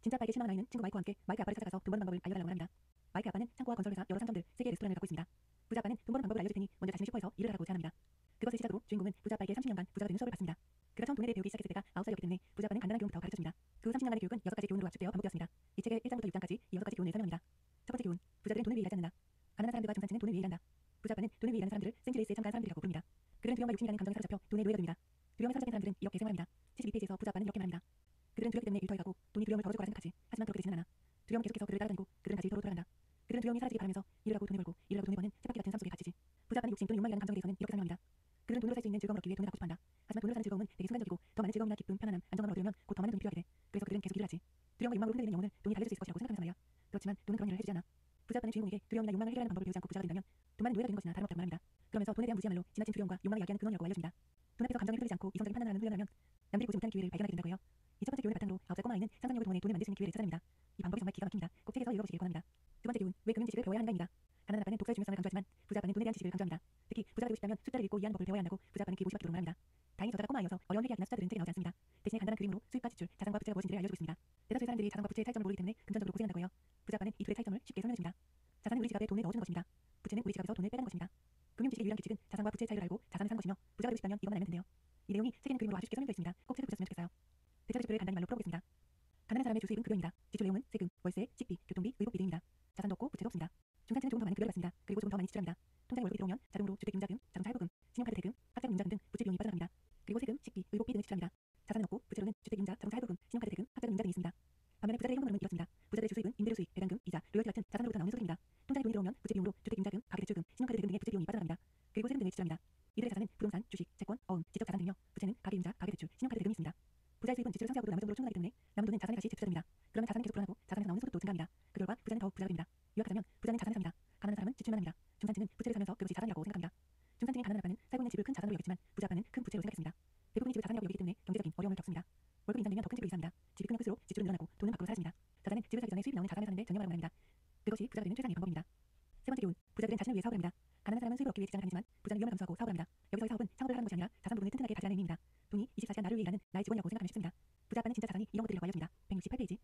진짜 아빠에게 실망한 아이는 친구 마이크와 함께 마이크 아빠를 찾아가서 돈 버는 방법을 알려달라고 합니다. 마이크 아빠는 창고와 건설회사, 여러 상점들, 3개의 레스토랑을 갖고 있습니다. 부자 아빠는 돈 버는 방법을 알려줄 테니 먼저 자신의 슈퍼에서 일을 하라고 제안합니다. 그것을 시작으로 주인공은 부자 아빠에게 30년간 부자가 되는 수업을 받습니다. 그가 처음 돈에 대해 배우기 시작했을 때가 9살이었기 때문에 부자 아빠는 간단한 교훈부터 가르쳐줍니다. 그 후 30년간의 교육은 6가지 교훈으로 압축되어 반복되었습니다. 이 책의 1장부터 6장까지 이 6가지 교훈을 설명합니다. 첫 번째 교훈, 부자들은 돈을 위해 일하지 않는다. 가난한 사람들과 중산층은 돈을 위해 일한다. 부자 아빠는 돈을 위해 일하는 사람들을 생트레이스에 참가한 사람들이라고 부릅니다. 그들은 두려움과 욕심이라는 감정에 사로잡혀 돈의 노예가 됩니다. 두려움에 사로잡힌 사람들은 이렇게 생활합니다. 72페이지에서 부자 아빠는 이렇게 말합니다. 그들은 두렵기 때문에 일터에 가고 돈이 두려움을 덜어줄 거라 생각하지. 하지만 그렇게 되지는 않아. 두려움은 계속해서 그들을 따라다니고 그들은 다시 일터로 돌아간다. 그들은 두려움이 사라지기 바라면서 일을 하고 돈을 벌고 일을 하고 돈을 버는 쳇바퀴 같은 삶 속에 갇히지. 부자 아빠는 욕심 또는 욕망이라는 감정에 대해서는 이렇게 설명합니다. 그들은 돈으로 살 수 있는 즐거움을 얻기 위해 돈을 갖고 싶어한다. 하지만 돈으로 사는 즐거움은 되게 순간적이고 더 많은 즐거움이나 기쁨, 편안함, 안정감을 얻으려면 곧 더 많은 돈이 필요하게 돼. 그래서 그들은 계속 일을 하지. 두려움과 욕망으로 흔들리는 영혼을 돈이 달래줄 수 있을 것이라고 생각하면서 말이야. 그렇지만 돈은 그런 일을 해주지 않아. 부자 아빠는 주인공에게 두려움이나 욕망을 해결하는 방법을 배우지 않고 부자가 된다면 돈 많은 노예가 되는 것이나 다름없다고 말합니다. 그러면서 돈에 대한 무지야말로 지나친 두려움과 욕망을 야기하는 근원이라고 알려줍니다. 돈 앞에서 감정이 흔들리지 않고 이성적인 판단을 하는 훈련을 하면 남들이 보지 못하는 기회를 발견하게 된다고 해요. 이 첫 번째 교훈을 바탕으로 9살 꼬마 아이는 상상력을 동원해 돈을 만들 수 있는 기회를 찾아냅니다. 이 방법이 정말 기가 막힙니다. 꼭 책에서 읽어보시길 권합니다. 두 번째 교훈, 왜 금융 지식을 배워야 하는가입니다. 가난한 아빠는 독서의 중요성을 강조하지만 부자 아빠는 돈에 대한 지식을 강조합니다. 특히 부자가 되고 싶다면 숫자를 읽고 이해하는 법을 배워야 한다고 부자 아빠는 기고시 받도록 말합니다. 다행히 저자가 꼬마 아이여서 어려운 회계학이나 숫자들은 책에 나오지 않습니다. 대신에 간단한 그림으로 수입과 지출, 자산과 부채가 무엇인지를 알려주고 있습니다. 대다수의 사람들이 자산과 부채의 차이점을 모르기 때문에 금전적으로 고생한다고 해요. 부자 아빠는 이 둘의 차이점을 쉽게 설명해줍니다. 자산은 우리 지갑에 돈을 넣어주는 것입니다. 부채는 우리 지갑에서 돈을 빼는 것입니다. 금융 지식의 유일한 규칙은 자산과 부채의 차이를 알고 자산을 사는 것이며 부자가 되고 싶다면 이것만 알면 된대요. 이 내용이 책에 있는 그림으로 아주 쉽게 설명되어 있습니다. 꼭 책을 보셨으면 좋겠어요. 대차를 지표를 간단히 말로 풀어보겠습니다. 가난한 사람의 주 수입은 급여입니다. 지출 내용은 세금, 월세, 식비, 교통비, 의복비 등입니다. 자산도 없고 부채도 없습니다. 중산층은 조금 더 많은 급여를 받습니다. 그리고 조금 더 많이 지출합니다. 통장에 월급이 들어오면 자동으로 주택임자금, 자동차 할부금, 신용카드 대금, 학자금 융자금 등 부채 비용이 빠져나갑니다. 그리고 세금, 식비, 의복비 등을 지출합니다. 자산은 없고 부채로는 주택임자, 자동차 할부금, 신용카드 대금, 학자금 융자 등이 있습니다. 반면에 부자들의 현금 흐름은 이렇습니다. 부자들의 주 수입은 임대료 수입, 배당금, 이자, 로열티 같은 자산으로부터 나오는 소득입니다. 통장에 돈이 들어오면 부채 비용으로 주택임자금, 가계대출금, 신용카드 대금 등의 부채 비용이 빠져나갑니다. 그리고 세금 등을 지출합니다. 이들의 자산은 부동산, 주식, 채권, 어음, 지적 자산 등이며 부채는 가계임자, 가계대출, 신용카드 대금이 있습니다. 부자의 수입은 지출을 상쇄하고도 남은 정도로 충분하기 때문에 남은 돈은 자산에 다시 재투자됩니다. 그러면 자산은 계속 불어나고 자산에서 나오는 소득도 증가합니다. 그 결과 부자는 더욱 부자가 됩니다. 요약하자면 부자는 자산을 삽니다. 가난한 사람은 지출만 합니다. 중산층은 부채를 사면서 그것이 자산이라고 생각합니다. 중산층의 가난한 아빠는 살고 있는 집을 큰 자산으로 여겼지만 부자 아빠는 큰 부채로 생각했습니다. 대부분이 집을 자산이라고 여기기 때문에 경제적인 어려움을 겪습니다. 월급이 인상되면 더 큰 집을 이사합니다. 집이 크면 클수록 지출은 늘어나고 돈은 밖으로 사라집니다. 저자는 집을 사기 전에 수입이 나오는 자산을 사는데 전념하라고 말합니다. 그것이 부자가 되는 최상의 방법입니다. 세 번째 교훈, 부자들은 자신을 위해 사업을 합니다. 가난한 사람은 수입을 얻기 위해 직장을 다니지만 부자는 위험을 감수하고 사업을 합니다. 여기서의 사업은 창업을 하는 것이 아니라 자산 부분을 튼튼하게 가지라는 의미입니다. 돈이 24시간 나를 위해 일하는 나의 직원이라고 생각하면 쉽습니다. 부자 아빠는 진짜 자산이 이런 것들이라고 알려줍니다. 168페이지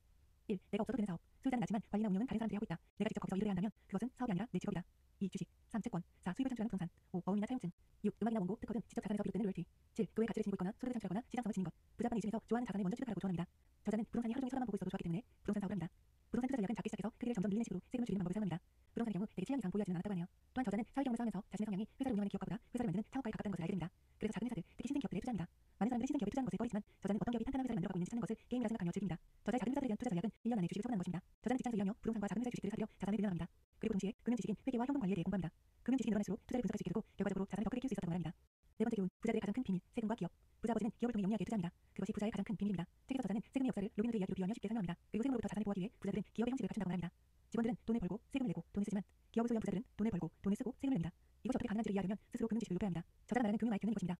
1. 내가 없어도 되는 사업. 소유자는 낮지만 관리나 운영은 다른 사람들이 하고 있다. 내가 직접 거기서 일을 해야 한다면 그것은 사업이 아니라 내 직업이다. 2. 주식 3. 채권 4. 수입을 창출하는 부동산 5. 어음이나 차용증 6. 음악이나 원고, 특허 등 지적 자산에서 비롯되는 로열티 7. 그의 가치를 지니고 있거나 소득을 창출하거나 시장성을 지닌 것. 부자 아빠는 이 중에서 좋아하는 자산을 먼저 취득하라고 조언합니다. 저자는 부동산이 하루 종일 서로만 보고 있어도 좋았기 때문에 부동산 사업을 합니다. 부동산 투자 전략은 작게 시작해서 크기를 점점 늘리는 식으로 세금을 줄이는 방법을 사용합니다. 부동산의 경우 대개 7년 이상 보유하지는 않았다고 하네요. 또한 저자는 사회 경험을 쌓으면서 자신의 성향이 회사를 운영하는 기업가보다 회사를 만드는 창업가에 가깝다는 것을 알게 됩니다. 그래서 작은 회사들, 특히 신생 기업들에 투자합니다. 많은 사람들은 신생 기업에 투자하는 것에 꺼리지만 저자는 어떤 기업이 탄탄한 회사를 만들어가고 있는지 찾는 것을 게임이라 생각하며 즐깁니다. 저자의 작은 회사들에 대한 투자 전략은 1년 안에 주식을 처분하는 것입니다. 저자는 직장에서 일하며 부동산과 작은 회사의 주식들을 사들여 자산을 늘려납니다. 그리고 동시에 금융 지식인 회계와 현금 관리에 대해 공부합니다. 금융 지식이 늘어날수록 투자를 분석할 수 있게 되고 결과적으로 자산을 더 크게 키울 수 있었다고 말합니다. 네 번째 교훈, 부자들의 가장 큰 비밀, 세금과 기업. 부자 아버지는 기업을 통해 영리하게 투자합니다. 그것이 부자의 가장 큰 비밀입니다. 책에서 저자는 세금의 역사를 로빈후드 이야기로 비유하며 쉽게 설명합니다. 그리고 세금으로부터 자산을 보호하기 위해 부자들은 기업의 형식을 갖춘다고 말합니다. 직원들은 돈을 벌고 세금을 내고 돈을 쓰지만 기업을 소유한 부자들은 돈을 벌고 돈을 쓰고 세금을 냅니다. 이것이 어떻게 가능한지를 이해하려면 스스로 금융 지식을 높여야 합니다. 저자가 말하는 금융 IQ는 이것입니다.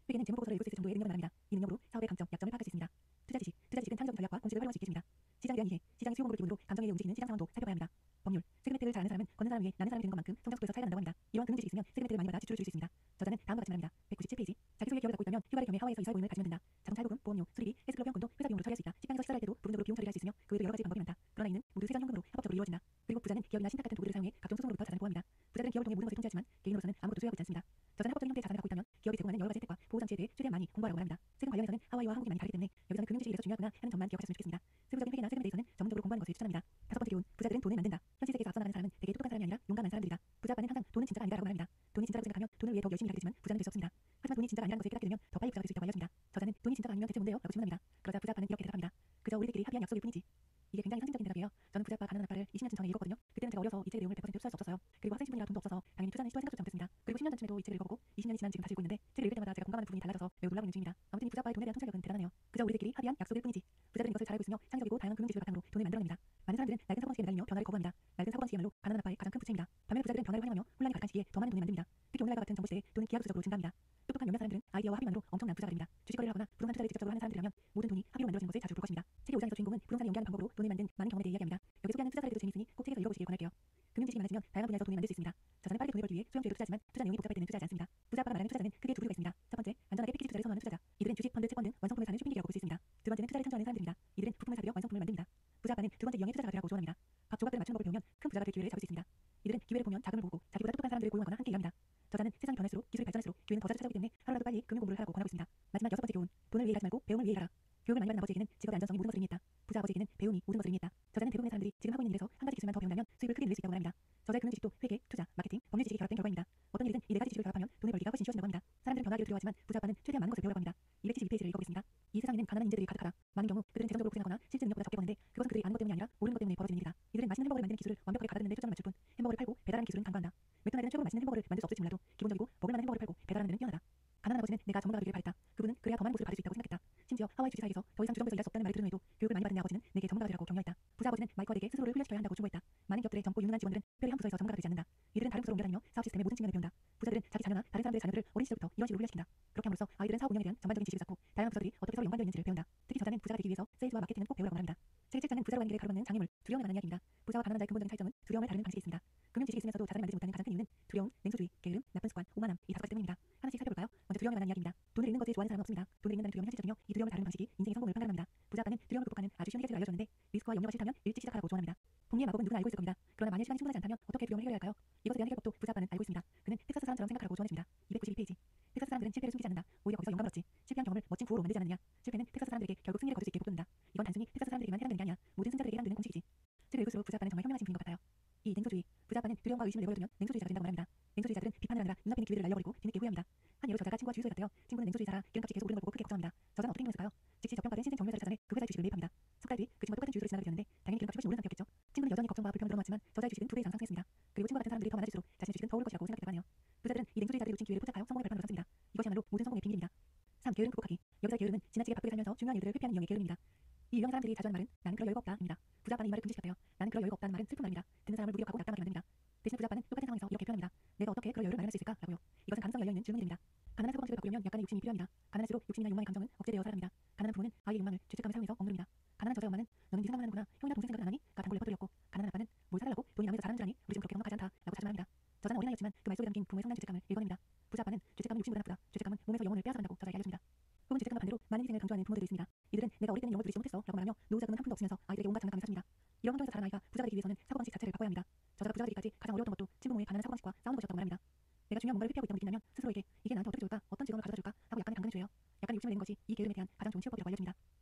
회계는 제목 보고서를 읽을 수 있을 정도의 능력을 말합니다. 이 능력으로 사업의 강점, 약점을 파악할 수 있습니다. 투자 지식은 창의적인 전략과 공식을 활용할 수 있게 해줍니다. 시장에 대한 이해, 시장의 수요 공급을 기본으로 감정에 움직이는 시장 상황도 살펴봐야 합니다. 법률, 세금 혜택을 잘 아는 사람은 걷는 사람 위해 나는 사람이 되는 것만큼 성장 속도에서 차이가 난다고 합니다. 이러한 금융 지식이 있으면 세금 혜택을 많이 받아 지출을 줄일 수 있습니다. 저자는 다음과 같이 말합니다. 197페이지 자기 소유의 기업을 갖고 있다면 휴가를 겸해 하와이에서 이사를 모임을 가지면 된다. 자동차 할부금, 보험료, 수리비, 헬스클럽 회원권도 회사 비용으로 처리할 수 있다. 식당에서 식사를 할 때도 부분적으로 비용 처리를 할 수 있으며 그 외에도 여러 가지 방법이 많다. 그러나 이는 모두 세전 현금으로 합법적으로 이루어진다. 그리고 부자는 기업이나 신탁 같은 도구들을 사용해 각종 소송으로부터 자산을 보호합니다. 부자들은 기업을 통해 모든 것을 통제하지만 개인으로서는 아무것도 소유하고 있지 않습니다. 저자는 합법적인 형태의 자산을 갖고 있다면 기업이 제공하는 여러 가지 혜택과 보호 장치에 대해 최대한 많이 공부하라고 합니다. 세금 관련해서는 하와이와 한국이 많이 다르기 때문에 여기서는 금융 지식이 이래서 중요하구나 하는 점만 기억하셨으면 좋겠습니다. 세부적인 회계나 세금에 대해서는 전문적으로 공부하는 것을 추천합니다. 다섯 번째 교훈, 부자들은 돈을 만든다. 현실 세계에서 앞서 나가는 사람은 대개 똑똑한 사람이 아니라 용감한 사람들이다. 부자 아빠는 항상 돈은 진짜가 아니다라고 말합니다. 돈이 진짜라고 생각하면 돈을 위해 더 열심히 일하게 되지만 부자는 될 수 없습니다. 하지만 돈이 진짜가 아니라는 것을 깨닫게 되면 더 빨리 부자가 될 수 있다고 알려줍니다. 저자는 돈이 진짜가 아니면 대체 뭔데요? 라고 질문합니다. 그러자 부자 아빠는 이렇게 대답합니다. 그저 우리들끼리 합의한 약속일 뿐이지. 이게 굉장히 상징적인 대답이에요. 저는 부자 아빠 가난한 아빠를 20년쯤 전에 읽었거든요. 그때는 제가 어려서 이 책의 내용을 100% 흡수할 수 없었어요. 그리고 학생 신분이라 돈도 없어서 당연히 투자는 시도할 생각조차 못했습니다. 그리고 10년 전쯤에도 이 책을 읽어보고 20년이 지난 지금 다시 읽고 있는데 책을 읽을 때마다 제가 공감하는 부분이 달라져서 매우 놀라고 있는 중입니다. 아무튼 이 부자 아빠의 돈에 대한 통찰력은 대단하네요. 그저 우리들끼리 합의한 약속일 뿐이지. 부자들은 이것을 잘 알고 있으며 창의적이고 다양한 금융 지식을 바탕으로 돈을 만들어냅니다. 많은 사람들은 낡은 사고방식에 매달리며 변화를 거부합니다. 낡은 사고방식이야말로 가난한 아빠의 가장 큰 부채입니다. 반면에 부자들은 변화를 환영하며 혼란이 가득한 시기에 더 많은 돈을 만듭니다. 특히 오늘날과 같은 정보 시대에 돈은 기하급수적으로 증가합니다. 똑똑한 몇몇 사람들은 아이디어와 합의만으로 엄청난 부자가 됩니다. 주식거래를 하거나 부동산 투자를 직접적으로 하는 사람들이라면 모든 돈이 합의로 만들어지는 것을 자주 볼 것입니다. 책의 5장에서 주인공은 부동산을 연계하는 방법으로 투자로 돈을 만든 많은 경험에 대해 이야기합니다. 여기 소개하는 투자 사례들도 재미있으니 꼭 책에서 읽어보시길 권할게요. 금융 지식이 많아지면 다양한 분야에서 돈을 만들 수 있습니다. 저자는 빠르게 돈을 벌기 위해 수용주의로 투자하지만 투자 내용이 복잡할 때는 투자하지 않습니다. 부자 아빠가 말하는 투자자는 크게 두 부류가 있습니다. 첫 번째, 안전하게 패키지 투자를 선호하는 투자자. 이들은 주식, 펀드, 채권 등 완성품을 사는 쇼핑기라고 볼 수 있습니다. 두 번째는 투자를 창조하는 사람들입니다. 이들은 부품을 사들여 완성품을 만듭니다. 부자 아빠는 두 번째 유형의 투자자가 되라고 조언합니다. 각 조각들을 맞추는 법을 배우면 큰 부자가 될 기회를 잡을 수 있습니다. 이들은 기회를 보면 자금을 모으고 자기보다 똑똑한 사람들을 고용하거나 함께 일합니다. 저자는 세상이 변할수록 기술이 발전할수록 기회는 더 자주 찾아오기 때문에 하루라도 빨리 금융 공부를 하라고 권하고 있습니다. 마지막 여섯 번째 교훈. 돈을 위해 일하지 말고 배움을 위해 일하라. 교육을 많이 받은 아버지에게는 직업의 안정성이 모든 것을 의미했다. 부자 아버지에게는 배움이 모든 것을 의미했다. 저자는 대부분의 사람들이 지금 하고 있는 일에서 한 가지 기술만 더 배운다면 수입을 크게 늘릴 수 있다고 말합니다. 저자의 금융 지식도 회계, 투자, 마케팅, 법률 지식이 결합된 결과입니다. 어떤 일이든 이 네 가지 지식을 결합하면 돈을 벌기가 훨씬 쉬워진다고 합니다. 사람들은 변화하기를 두려워하지만 부자 아빠는 최대한 많은 것을 배우라고 합니다. 272페이지를 읽어보겠습니다. 이 세상에는 가난한 인재들이 가득하다. 많은 경우 그들은 재정적으로 고생하거나 실제 능력보다 적게 버는데 그것은 그들이 아는 것 때문이 아니라 모르는 것 때문에 벌어지는 일이다. 이들은 맛있는 햄버거를 만드는 기술을 완벽하게 가다듬는 데 초점을 맞출 뿐 햄버거를 팔고 배달하는 기술은 간과한다. 맥도날드는 최고로 맛있는 햄버거를 만들 수 없을지 몰라도 기본적이고 먹을 만한 햄버거를 팔고 배달하는 데는 뛰어나다. 가난한 아버지는 내가 전문가가 되기를 바랬다. 그분은 그래야 더 많은 보수를 받을 수 있다고 생각했다. 심지어 하와이 주지사에서 더 이상 주정부에서 일할 수 없다는 말을 들은 후에도 교육을 많이 받은 내 아버지는 내게 전문가가 되라고 격려했다. 부자 아버지는 마이크와 내게 스스로를 훈련시켜야 한다고 충고했다. 많은 기업들의 젊고 유능한 직원들은 특별히 한 부서에서 전문가가 되지 않는다. 이들은 다른 부서로 옮겨다니며 사업 시스템의 모든 측면을 배운다. 부자들은 자기 자녀나 다른 사람들의 자녀들을 어린 시절부터 이런 식으로 훈련시킨다. 그렇게 함으로써 아이들은 사업 운영에 대한 전반적인 지식을 쌓고 다양한 부서들이 어떻게 서로 연관되어 있는지를 배운다. 특히 저자는 부자가 되기 위해서 세일즈와 마케팅은 꼭 배우라고 말합니다. 책의 책자는 부자로 가는 길을 가로막는 장애물, 두려움에 관한 이야기입니다. 부자와 가난한 자의 근본적인 차이점은 두려움을 다루는 방식이 있습니다. 금융 지식이 있으면서도 자산을 만들지 못하는 가장 큰 이유는 두려움, 냉소주의, 게으름, 나쁜 습관, 오만함 이 다섯 가지 때문입니다. 하나씩 살펴볼까요? 먼저 두려움에 관한 이야기입니다. 돈을 잃는 것을 좋아하는 사람은 없습니다. 돈을 잃는다는 두려움은 현실적이며 이 두려움을 다루는 방식이 인생의 성공을 판단합니다. 부자 아빠는 두려움을 극복하는 아주 쉬운 해결책을 알려줬는데 리스크와 염려가 싫다면 일찍 시작하라고 조언합니다. 복리의 마법은 누구나 알고 있을 겁니다. 그러나 만일 시간이 충분하지 않다면 어떻게 두려움을 해결해야 할까요? 이것에 대한 해결법도 부자 아빠는 알고 있습니다. 그는 텍사스 사람처럼 생각하라고 조언해줍니다. 292페이지. 텍사스 사람들은 실패를 숨기지 않는다. 오히려 거기서 영감을 얻지. 실패한 경험을 멋진 구호로 만들지 않느냐. 실패는 텍사스 사람들에게 결국 승리를 거둘 수 있게 북돋는다. 이건 단순히 텍사스 사람들에게만 해당되는 게 아니야. 모든 승자들에게 해당되는 공식이지. 책을 읽을수록 부자 아빠는 정말 현명하신 분인 것 같아요. 이 냉소주의. 부자 아빠는 두려움과 의심을 내버려두면 냉소주의자가 된다고 말합니다. 냉소주의자들은 비판을 아니라 눈앞에 있는 기회를 날려버리고 뒤늦게 후회합니다. 한 예로 저자가 친구와 주유소에 갔대요. 친구는 냉소주의자라 기름값이 계속 오르는 걸 보고 크게 걱정합니다. 저자는 어떻게 행동했을까요? 즉시 저평가된 신생 정밀자를 찾아내 그 회사의 주식을 매입합니다. 석 달 뒤 그 친구가 똑같은 주유소를 지나가게 되었는데 당연히 기름값이 훨씬 오른 상태였겠죠. 친구는 여전히 걱정과 불평을 들어놓았지만 저자의 주식은 2배 이상 상승했습니다. 그리고 친구와 같은 사람들이 더 많아질수록 자신의 주식은 더 오를 것이라고 생각했다고 하네요. 부자들은 이 냉소주의자들이 놓친 기회를 포착하여 성공의 발판으로 삼습니다. 이것이야말로 모든 성공의 비밀입니다. 3. 게으름 극복하기. 여기서 게으름은 지나치게 바쁘게 살면서 중요한 일들을 회피하는 유형의 게으름입니다. 이 유형의 사람들이 자주 하는 말은 나는 그럴 여유가 없다입니다. 부자 아빠는 이 말을 금지시켰대요. 나는 그럴 여유가 없다는 말은 슬픈 말입니다. 듣는 사람을 무기력하고 낙담하게 만듭니다. 대신 부자 아빠는 똑같은 상황에서 이렇게 표현합니다. 내가 어떻게 그럴 여유를 마련할 수 있을까? 라고요. 이것은 가능성이 열려있는 질문입니다. 가난한 사고방식을 바꾸려면 약간의 욕심이 필요합니다. 가난할수록 욕심이나 욕망의 감정은 억제되어 살아갑니다. 가난한 부모는 아이의 욕망을 죄책감을 사용해서 억누릅니다. 가난한 저자의 엄마는 너는 네 생각만 하는구나. 형이나 동생 생각은 안 하니? 가 단골을 퍼뜨렸고 가난한 아빠는 뭘 살라고 돈이 남에서 잘하는 줄 아니? 우리 집 그렇게 넉넉하지 않다. 라고 자책만 합니다. 저자는 어린아이였지만 그 말속에 담긴 부모의 성난 죄책감을 읽어냅니다. 부자 아빠는 죄책감은 욕심보다 나쁘다. 죄책감은 몸에서 영혼을 빼앗아간다고 저자에게 알려줍니다. 혹은 죄책감과 반대로 많은 희생을 강조하는 부모들도 있습니다. 이들은 내가 어릴 때는 영어를 들이지 못했어 라고 말하며 노후 자금은 한 푼도 없으면서 아이들에게 온갖 장난감을 사줍니다. 이런 환경에서 자란 아이가 부자가 되기 위해서는 사고방식 자체를 바꿔야 합니다. 저자가 부자가 되기까지 가장 어려웠던 것도 친부모의 가난한 사고방식과 싸우는 것이었다고 말합니다. 내가 중요한 뭔가를 회피하고 있다고 느낀다면 스스로에게 이게 나한테 어떻게 좋을까? 어떤 직업을 가져다 줄까? 하고 약간의 당근을 줘요. 약간의 욕심을 내는 것이 이 게으름에 대한 가장 좋은 치료법이라고 알려줍니다.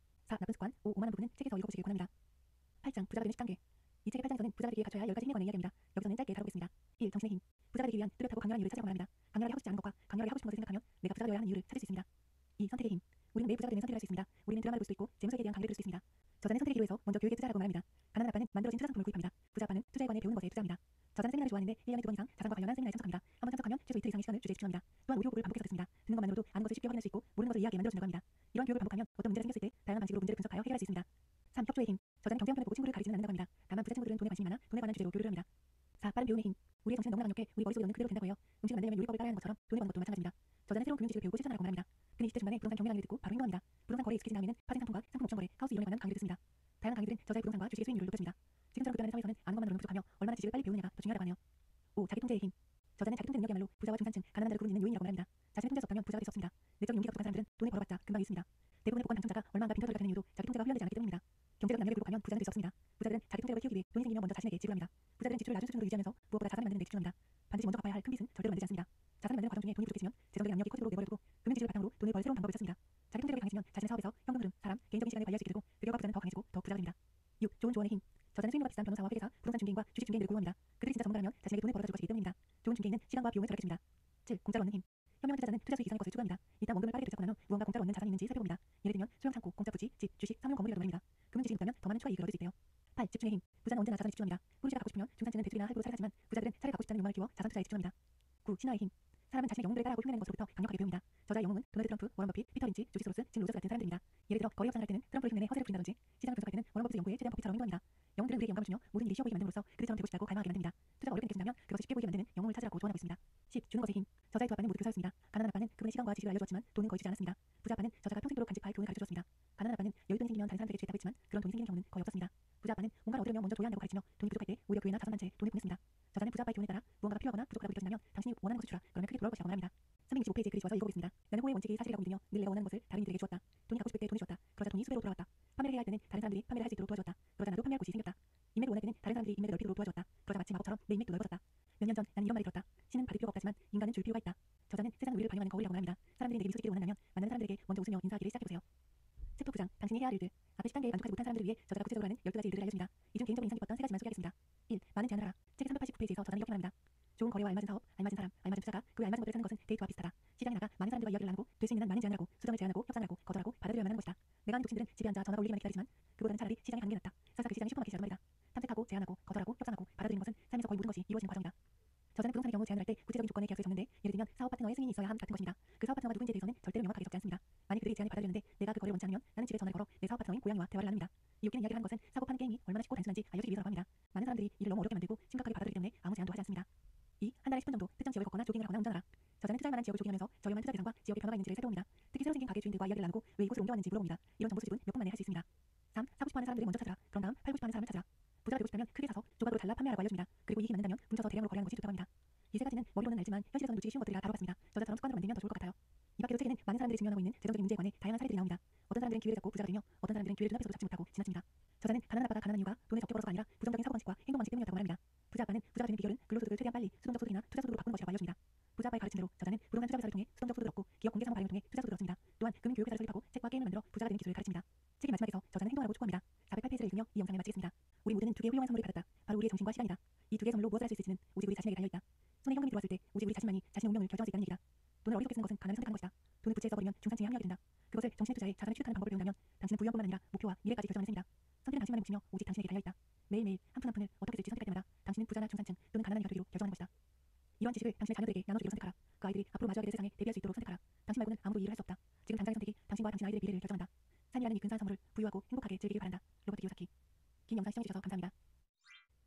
4. 나쁜 습관. 5. 오만한 부분은 책에서 읽어보시길 권합니다. 8장 부자가 되는 10단계. 이 책의 8장에서는 부자가 되기에 갖춰야 할 10가지 힘에 관한 이야기입니다. 여기서는 짧게 다루겠습니다. 1. 정신의 힘. 부자가 되기 위한 뚜렷하고 강렬한 이유를 찾으라고 말합니다. 강렬하게 하고 싶지 않은 것과 강렬하게 하고 싶은 것을 생각하면 내가 부자가 되어야 하는 이유를 찾을 수 있습니다. 2. 선택의 힘. 우리는 매일 부자가 되는 선택을 할 수 있습니다. 우리는 드라마를 볼 수도 있고 재무서에 대한 강의를 들을 수도 있습니다. 저자는 선택의 기로에서 먼저 교육에 투자하라고 말합니다. 가난한 아빠는 만들어진 투자 상품을 구입합니다. 부자 아빠는 투자에 관해 배우는 것에 투자합니다. 저자는 세미나를 좋아하는데 1년에 2번 이상 자산과 관련한 세미나에 참석합니다. 한 번 참석하면 최소 이틀 이상의 시간을 주제에 집중합니다. 또한 오디오북을 반복해서 듣습니다. 듣는 것만으로도 아는 것을 쉽게 확인할 수 있고 모르는 것을 이해하게 만들어준다고 합니다. 이런 교육을 반복하면 어떤 문제가 생겼을 때 다양한 방식으로 문제를 분석하여 해결할 수 있습니다. 3. 협조의 힘. 저자는 경제 형편을 보고 친구를 가리지는 않는다고 합니다. 다만 부자 친구들은 돈에 관심이 많아 돈에 관한 주제로 교류를 합니다. 4. 빠른 배움의 힘. 우리의 정신은 너무나 강력해 우리 머릿속에 넣는 그대로 된다고 해요. 음식을 만들려면 요리법을 따라야 하는 것처럼 돈에 관한 것도 마찬가지입니다. 저자는 새로운 금융 지식을 배우고 실천하라고 말합니다. 그는 20대 중반에 부동산 경매 강의를 듣고 바로 행동합니다. 부동산 거래에 익숙해진 다음에는 파생 상품과 상품 옵션 거래, 하우스 이론에 관한 강의를 듣습니다. 다양한 강의들은 저자의 부동산과 주식의 수익률을 높여줍니다. 지금처럼 급변하는 사회에서는 아는 것만으로는 부족하며 얼마나 지식을 빨리 배우느냐가 더 중요하다고 하네요. 5. 자기 통제의 힘. 저자는 자기 통제 능력이야말로 부자와 중산층, 가난한 자를 구분 짓는 요인이라고 말합니다. 자신을 통제할 수 없다면 부자가 될 수 없습니다. 내적 용기가 부족한 사람들은 돈을 벌어봤자 금방 잃습니다. 대부분의 복권 당첨자가 얼마 안 가 빈털터리가 되는 이유도 자기 통제가 훈련되지 않기 때문입니다. 경제적 능력을 극복하면 부자는 될 수 없습니다. 부자들은 자기 통제력을 키우기 위해 돈이 생기면 먼저 자신에게 지불합니다. 부자들은 지출을 낮은 수준으로 유지하면서 무엇보다 자산을 만드는 데 집중합니다. 반드시 먼저 갚아야 할 큰 빚은 절대로 만들지 않습니다. 자산을 만드는 과정 중에 돈이 부족해지면 재정적인 압력이 커지도록 내버려두고 금융 지식을 바탕으로 돈을 벌 새로운 방법을 찾습니다. 자기 통제력이 강해지면 자신의 사업에서 현금 흐름, 사람, 개인적인 시간을 관리할 수 있게 되고 그 결과 부자는 더 강해지고 더 부자가 됩니다. 6. 좋은 조언의 힘. 저자는 수익률가 비싼 변호사와 회계사, 부동산 중개인과 주식 중개인들을 고용합니다. 그들이 진짜 전문가라면 자신에게 돈을 벌어다 줄 것이기 때문입니다. 좋은 중개인은 시간과 비용을 절약해 줍니다. 7. 공짜로 얻는 힘. 현명한 투자자는 투자 수익 이상의 것을 추구합니다. 일단 원금을 빠르게 되찾고 난 후 무언가 공짜로 얻는 자산이 있는지 살펴봅니다. 예를 들면 소형 창고, 공짜 부지, 집, 주식, 상용 건물이라도 말입니다. 금융 지식이 높다면 더 많은 추가 이익을 얻을 수 있대요. 8. 집중의 힘. 부자는 언제나 자산에 집중합니다. 포르쉐가 갖고 싶으면 중산층은 대출이나 할부로 차를 사지만 부자들은 차를 갖고 싶다는 욕망을 키워 자산 투자에 집중합니다. 9. 신화의 힘. 사람은 자신의 영웅들을 따라하고 흉내내는 것으로부터 강력하게 배웁니다. 저자의 영웅은 도널드 트럼프, 워런 버핏, 피터 린치, 주지 소로스, 짐 로저스 같은 사람들입니다. 예를 들어 거래 협상을 할 때는 트럼프를 흉내내 허세를 부린다든지 시장을 분석할 때는 워런 버핏 연구에 최대한 버핏처럼 행동합니다. 영웅들은 우리에게 영감을 주며 모든 일이 쉬워 보이게 만듦으로써 그들처럼 되고 싶다고 갈망하게 만듭니다. 투자가 어렵게 느껴진다면 그것을 쉽게 보이게 만드는 영웅을 찾으라고 조언하고 있습니다. 10. 주는 것의 힘. 저자의 두 아빠는 모두 교사였습니다. 가난한 아빠는 그분의 시간과 지식을 알려주었지만 돈은 거의 주지 않았습니다. 부자 아빠는 저자가 평생도록 간직할 교훈을 가르쳐주었습니다. 가난한 아빠는 여윳돈이 생기면 다른 사람들에게 주겠다고 했지만 그런 돈이 생기는 경우는 거의 없었습니다. 도와주었다. 그러자 나도 판매할 곳이 생겼다. 인맥을 원할 때는 다른 사람들이 인맥을 넓히도록 도와주었다. 그러자 마치 마법처럼 내 인맥도 넓어졌다. 몇 년 전 난 이런 말을 들었다. 신은 받을 필요가 없다지만 인간은 줄 필요가 있다. 저자는 세상 우리를 반영하는 거울이라고 말합니다. 사람들이 내게 미소짓기를 원한다면 만나는 사람들에게 먼저 웃으며 인사하기를 시작해보세요. 챕터 9장 당신이 해야 할 일들. 앞에 10단계에 만족하지 못한 사람들을 위해 저자가 구체적으로 하는 12가지 일들을 알려줍니다. 이 중 개인적으로 인상 깊었던 3가지만 소개하겠습니다. 1. 많은 제안을 하라. 책의 389페이지에서 저자는 이렇게 말합니다. 좋은 거래와 알맞은 사업, 알맞은 사람, 알맞은 투자가 그 알맞은 것들을 찾는 것은 데이트와 비슷하다. 시장에 나가 많은 사람들과 이야기를 나누고 될 수 있는 한 많은 제안을 하고 수정을 제안하고 협상을 하고 거절하고 받아들여야만 하는 것이다. 내가 아는 독신들은 집에 앉아 전화가 울리기만 기다리지만 그보다는 차라리 시장에 가는 게 낫다. 설사 그 시장이 슈퍼마켓이라도 말이다. 탐색하고 제안하고 거절하고 협상하고 받아들이는 것은 삶에서 거의 모든 것이 이루어지는 과정이다. 저자는 부동산의 경우 제안을 할 때 구체적인 조건의 계약서를 적는데 예를 들면 사업 파트너의 승인이 있어야 함 같은 것입니다. 그 사업 파트너가 누구인지에 대해서는 절대로 명확하게 적지 않습니다. 만약 그들이 제안을 받아들였는데 내가 그 거래를 원치 않으면 나는 집에 전화를 걸어 내 사업 파트너인 고양이와 대화를 나눕니다. 이 웃기는 이야기를 하는 것은 사고 파는 게임이 얼마나 쉽고 단순한지 알려주기 위해서라고 합니다. 많은 사람들이 이를 너무 어렵게 만들고 심각하게 받아들이기 때문에 아무 제안도 하지 않습니다. 2. 한 달에 10분 정도 특정 지역을 걷거나 조깅을 하거나 운전하라. 저자는 투자할 만한 지역을 조깅하면서 저렴한 투자 대상과 지역의 변화가 있는지를 살펴봅니다. 특히 새로 생긴 가게 주인들과 이야기를 나누고 왜 이곳으로 옮겨왔는지 물어봅니다. 이런 정보 수집은 몇 분 만에 할 수 있습니다. 3. 사고 싶어하는 사람들을 먼저 찾아라. 그런 다음 팔고 싶어하는 사람을 찾아라. 부자가 되고 싶다면 크게 사서 조각으로 잘라 판매하라고 알려줍니다. 그리고 이익이 맞는다면 뭉쳐서 대량으로 거래하는 것이 좋다고 합니다. 이 세 가지는 머리로는 알지만 현실에서는 놓치기 쉬운 것들이라 다뤄봤습니다. 저자처럼 습관으로 만들면 더 좋을 것 같아요. 이 밖에도 책에는 많은 사람들이 직면하고 있는 재정적인 문제에 관해 다양한 사례들이 나옵니다. 어떤 사람들은 기회를 잡고 부자가 되며 어떤 사람들은 기회를 눈앞에서도 잡지 못하고 지나칩니다. 저자는 가난한 아빠가 가난한 이유가 돈을 적게 벌어서가 아니라 부정적인 사고방식과 행동방식 때문이었다고 말합니다. 부자 아빠는 부자가 되는 비결은 근로소득을 최대한 빨리 수동적 소득이나 투자 소득으로 바꾸는 것이라고 알려줍니다. 부자 아빠의 가르침대로 저자는 부동산 투자 회사를 통해 수동적 소득을 얻고 기업 공개 상호 발행을 통해 투자 소득을 얻습니다. 또한 금융 교육 회사를 설립하고 책과 게임을 만들어 부자가 되는 기술을 가르칩니다. 책의 마지막에서 저자는 행동하라고 촉구합니다. 408페이지를 읽으며 이 영상을 마치겠습니다. 우리 모두는 두 개의 훌륭한 선물을 받았다. 바로 우리의 정신과 시간이다. 이 두 개의 선물로 무엇을 할 수 있을지는 오직 우리 자신에게 달려있다. 손에 현금이 들어왔을 때 오직 우리 자신만이 자신의 운명을 결정할 수 있다는 얘기다. 돈을 어리석게 쓰는 것은 가난을 선택하는 것이다. 돈을 부채에 써버리면 중산층에 합류하게 된다. 그것을 정신의 투자에 자산을 취득하는 방법을 배운다면 당신은 부유함뿐만 아니라 목표와 미래까지 결정하는 셈이다. 선택은 당신만에 묻히며 오직 당신에게 달려있다. 매일매일 한 푼 한 푼을 어떻게 쓸지 선택할 때마다 당신은 부자나 중산층 또는 가난한 이가 되기로 결정하는 것이다. 이러한 지식을 당신의 자녀들에게 나눠주기로 선택하라. 그 아이들이 앞으로 마주하게 될 세상에 대비할 수 있도록 선택하라. 당신 말고는 아무도 이 일을 할 수 없다. 지금 당장의 선택이 당신과 당신 아이들의 미래를 결정한다. 삶이라는 이 근사한 선물을 부유하고 행복하게 즐기길 바란다. 로버트 기요사키. 긴 영상 시청해주셔서 감사합니다.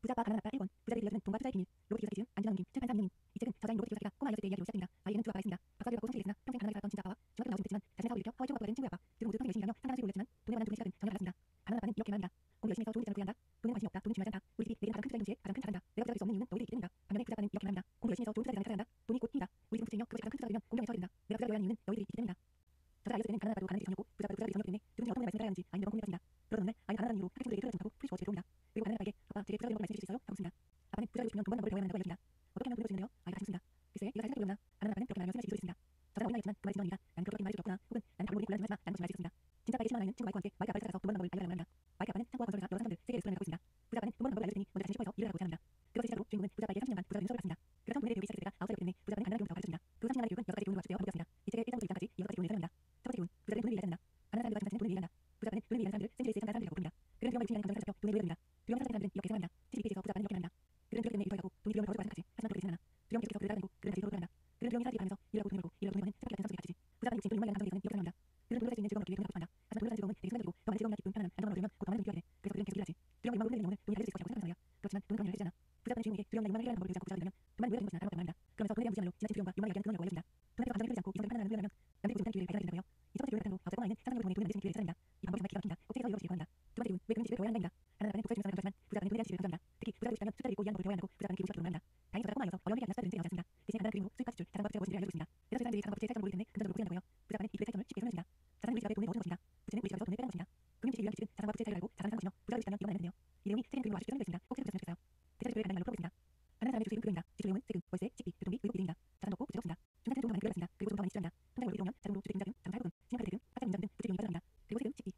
부자가 가난한 아빠 1권 부자들이 들려주는 돈과 투자의 비밀 로버트 기요사키 즈음 안진환 옮김 출판사 민음인. 이 책은 저자인 로버트 기요사키가 꼬마 아이였을 때 이야기로 시작됩니다. 아이에게는 두 아빠가 있습니다. 박사를 받고 성실히 했으나 평생 가난하게 살았던 진짜 아빠와 중학교 나오지 못했지만 자신의 사업을 일으켜 하와이 최고 아빠가 된 친구의 아빠. 둘은 모두 평생 열심히 일하며 상당한 수익을 올렸지만 돈에 관한 두 분의 시각은 전혀 달랐습니다. 가난한 아빠는 이렇게 말합니다. 공부 열심히 해서 좋은 직장을 구해야 한다. 돈에 관심이 없다. 돈은 중요하지 않다. 우리 집이 내게는 가장 큰 투자인 동시에 가장 큰 자산이다. 내가 부자가 될 수 없는 이유는 너희들이 있기 때문이다. 반면에 부자 아빠는 이렇게 말합니다. 공부 열심히 해서 좋은 투자 대상을 찾아야 한다. 돈이 곧 힘이다. 우리 지금 부자이며 그것이 가장 큰 투자가 되면 공경에 처하게 된다. 내가 부자가 되어야 하는 이유는 너희들이 있기 때문이다. 저자가 아이였을 때는 가난한 아빠도 가난한 일이 전이었고 부자가 되기 전이었기 때문에 누군지 어떤 분의 말씀을 따라야 하는지 아이는 매번 고민을 했습니다. 그러던 어느 날 아이는 가난한 이유로 학교 친구들에게 투자를 못하고 풀이 주어 집에 들어옵니다. 그리고 가난한 아빠에게 아빠 제게 부자가 되는 법을 말씀해 주실 수 있어요? 라고 묻습니다. 아빠는 부자가 되고 싶으면 돈번 방법을 배워야 한다고 알려줍니다. 어떻게 하면 돈을 벌 수 있는데요? 아이가 다시 묻습니다. 글쎄 네가 잘 생각해 보려나? 가난한 아빠는 그렇게 말하며 숨을 쉬고 있습니다. 저자는 어린아이였지만 그 말이 진정입니다. 난 그렇게 말해줄 수 없구나. 혹은 난 답을 모르니 곤란하지만 나는 거짓말할 수 있습니다. 진짜 아빠에게 실망하는 친구 마이크와 함께 마이크 아빠를 찾아가서 돈번 방법을 알려달라고 합니다. 마이크 아빠는 창고와 건설회사 여러 상점들 세계 레스토랑을 갖고 있습니다. 부자 아빠는 돈번 방법을 알려줄 테니 먼저 자신이 슈퍼에서 일을 하라고 제안합니다. 그것을 시작으로 주인공은 부자 아빠에게 30년간 부자가 되는 수업을 받습니다. 그래서 돈에 대해 배우기 시작했을 때가 9살이었기 때문에 부자 아빠는 가난한 교훈부터 가르쳐줍니다. 그 30년간의 교육은 6가지 교훈으로 압축되어 반복되었습니다. 이 책의 1장부터 6장까지 이 6가지 교훈을 설명합니다. 첫 번째 교훈, 부자들은 돈을 위해 일하지 않는다. 가난한 사람들과 중산층은 돈을 위해 일한다. 부자 아빠는 돈을 위해 일하는 사람들을 센츄리에이스 장가한 사람들이라고 부릅니다. 그들은 두려움을 유치하는 감정을 잡혀 돈에 노예됩니다. 두려움을 사라지는 사람들은 이렇게 생각합니다. 72페이지에서 부자 아빠는 이렇게 말합니다. 그들은 두렵기 때문에 일을 더하고 돈이 두려움을 더 가지고 생각하지. 하지만 그렇게 되지는 않아. 두려움이 계속해서 그들을 따라다니고 그들은 다시 서로 돌아간다. 그들은 두려움이 사라지게 하면서 일하고 돈을 벌고 일하고 돈을 버는 생각이 같은 성격이 같이 부자 아빠는 욕심 또 욕망이라는 감정에 대해서는 이렇게 설명합니다. 그들은 돈을 살 수 있는 즐거움을 얻기 위해 돈을 갚고한다. 하지만 돈을 사는 즐거움은 되게 순간적이고 더 많은 즐거움이나 기쁨, 편안함, 안정감을 얻으려면 곧 더 많은 돈이 필요하게 돼. 그래서 그들은 계속 일을 하지. 두려움과 욕망으로 흔들리는 영혼은 돈이 알려줄 수 있을 것이라고 생각하는 거야. 그렇지만 돈은 그런 일을 해주지 않아. 부자 아빠는 주인공에게 두려움과 욕망을 해결하는 방법을 유지하고 부자가 되려면 돈만 노예가 되는 것이나 다른 것도 말합니다. 그러면서 돈에 대한 무지함으로 지나친 두려움과 욕망을 야기하는 그런 알려줍니다. 돈에서 감정을 흐르지 않고 이성을 판단하는 후련하면 남들이 못한 기회를 발견하게 된다고요. 이 첫 번째 교훈을 바탕으로 아버지가 꼬마아이는 상상력을 통해 돈을 만들 수 있는 기회를 찾아냅니다. 이 방법이 정말 기가 막힙니다. 꼭 책에서 이루어지길 바랍니다. 두 번째 교훈, 왜 금융지식을 배워야 한다입니다. 가난한 아빠는 독서에 중요성을 강조하지만 부자 아빠는 돈에 대한 지식을 강조합니다. 특히 부자가 되고 싶다면 숫자를 읽고 이해하는 법을 배워야 한다고 부자 아빠는 기분 좋게 말합니다. 다행히 저자가 꼬마아이여서 어려운 얘기 아니라 숫자를 듣는 숫자를 나오지 않습니다. 대신 간단한 그림으로 수익과 지출, 자산과 부채가 무엇인지를 알려주고 있습니다. 그래서 세상들이 자산과 부채의 차이점을 모르기 때문에 금전적으로 고생한다고요. 부자 아빠는 이 둘의 차이점을 쉽게 설명해줍니다. 자산은 우리 지갑에 돈을 넣어주는 것입니다. 부채는 우리 지갑에서 돈을 빼가는 것입니다. 금융지식을 위한 지식은 자산과 부채의 차이를 알고 자산을 사는 것이며 부자가 되고 싶다면 이것만 알면 되네요. 이 내용이 책의 그림으로 아주 쉽게 설명되어 있습니다. 꼭 찾아보셨으면 좋겠어요. 대자 지출을 간단히 말로 풀어보겠습니다. 가난한 사람의 주 수입은 급여입니다. 지출 내용은 세금, 월세, 식비, 교통비, 의료비 등입니다. 자산도 없고 부채도 없습니다. 중산층은 조금 더 많은 급여를 받습니다. 그리고 조금 더 많이 지출합니다. 통장으로 이익 들어오면 자동으로 주택임자금, 자동차 할부금, 신용카드 대금, 학자 운전금 등 부채 비용이 빠져나갑니다. 그리고 세금,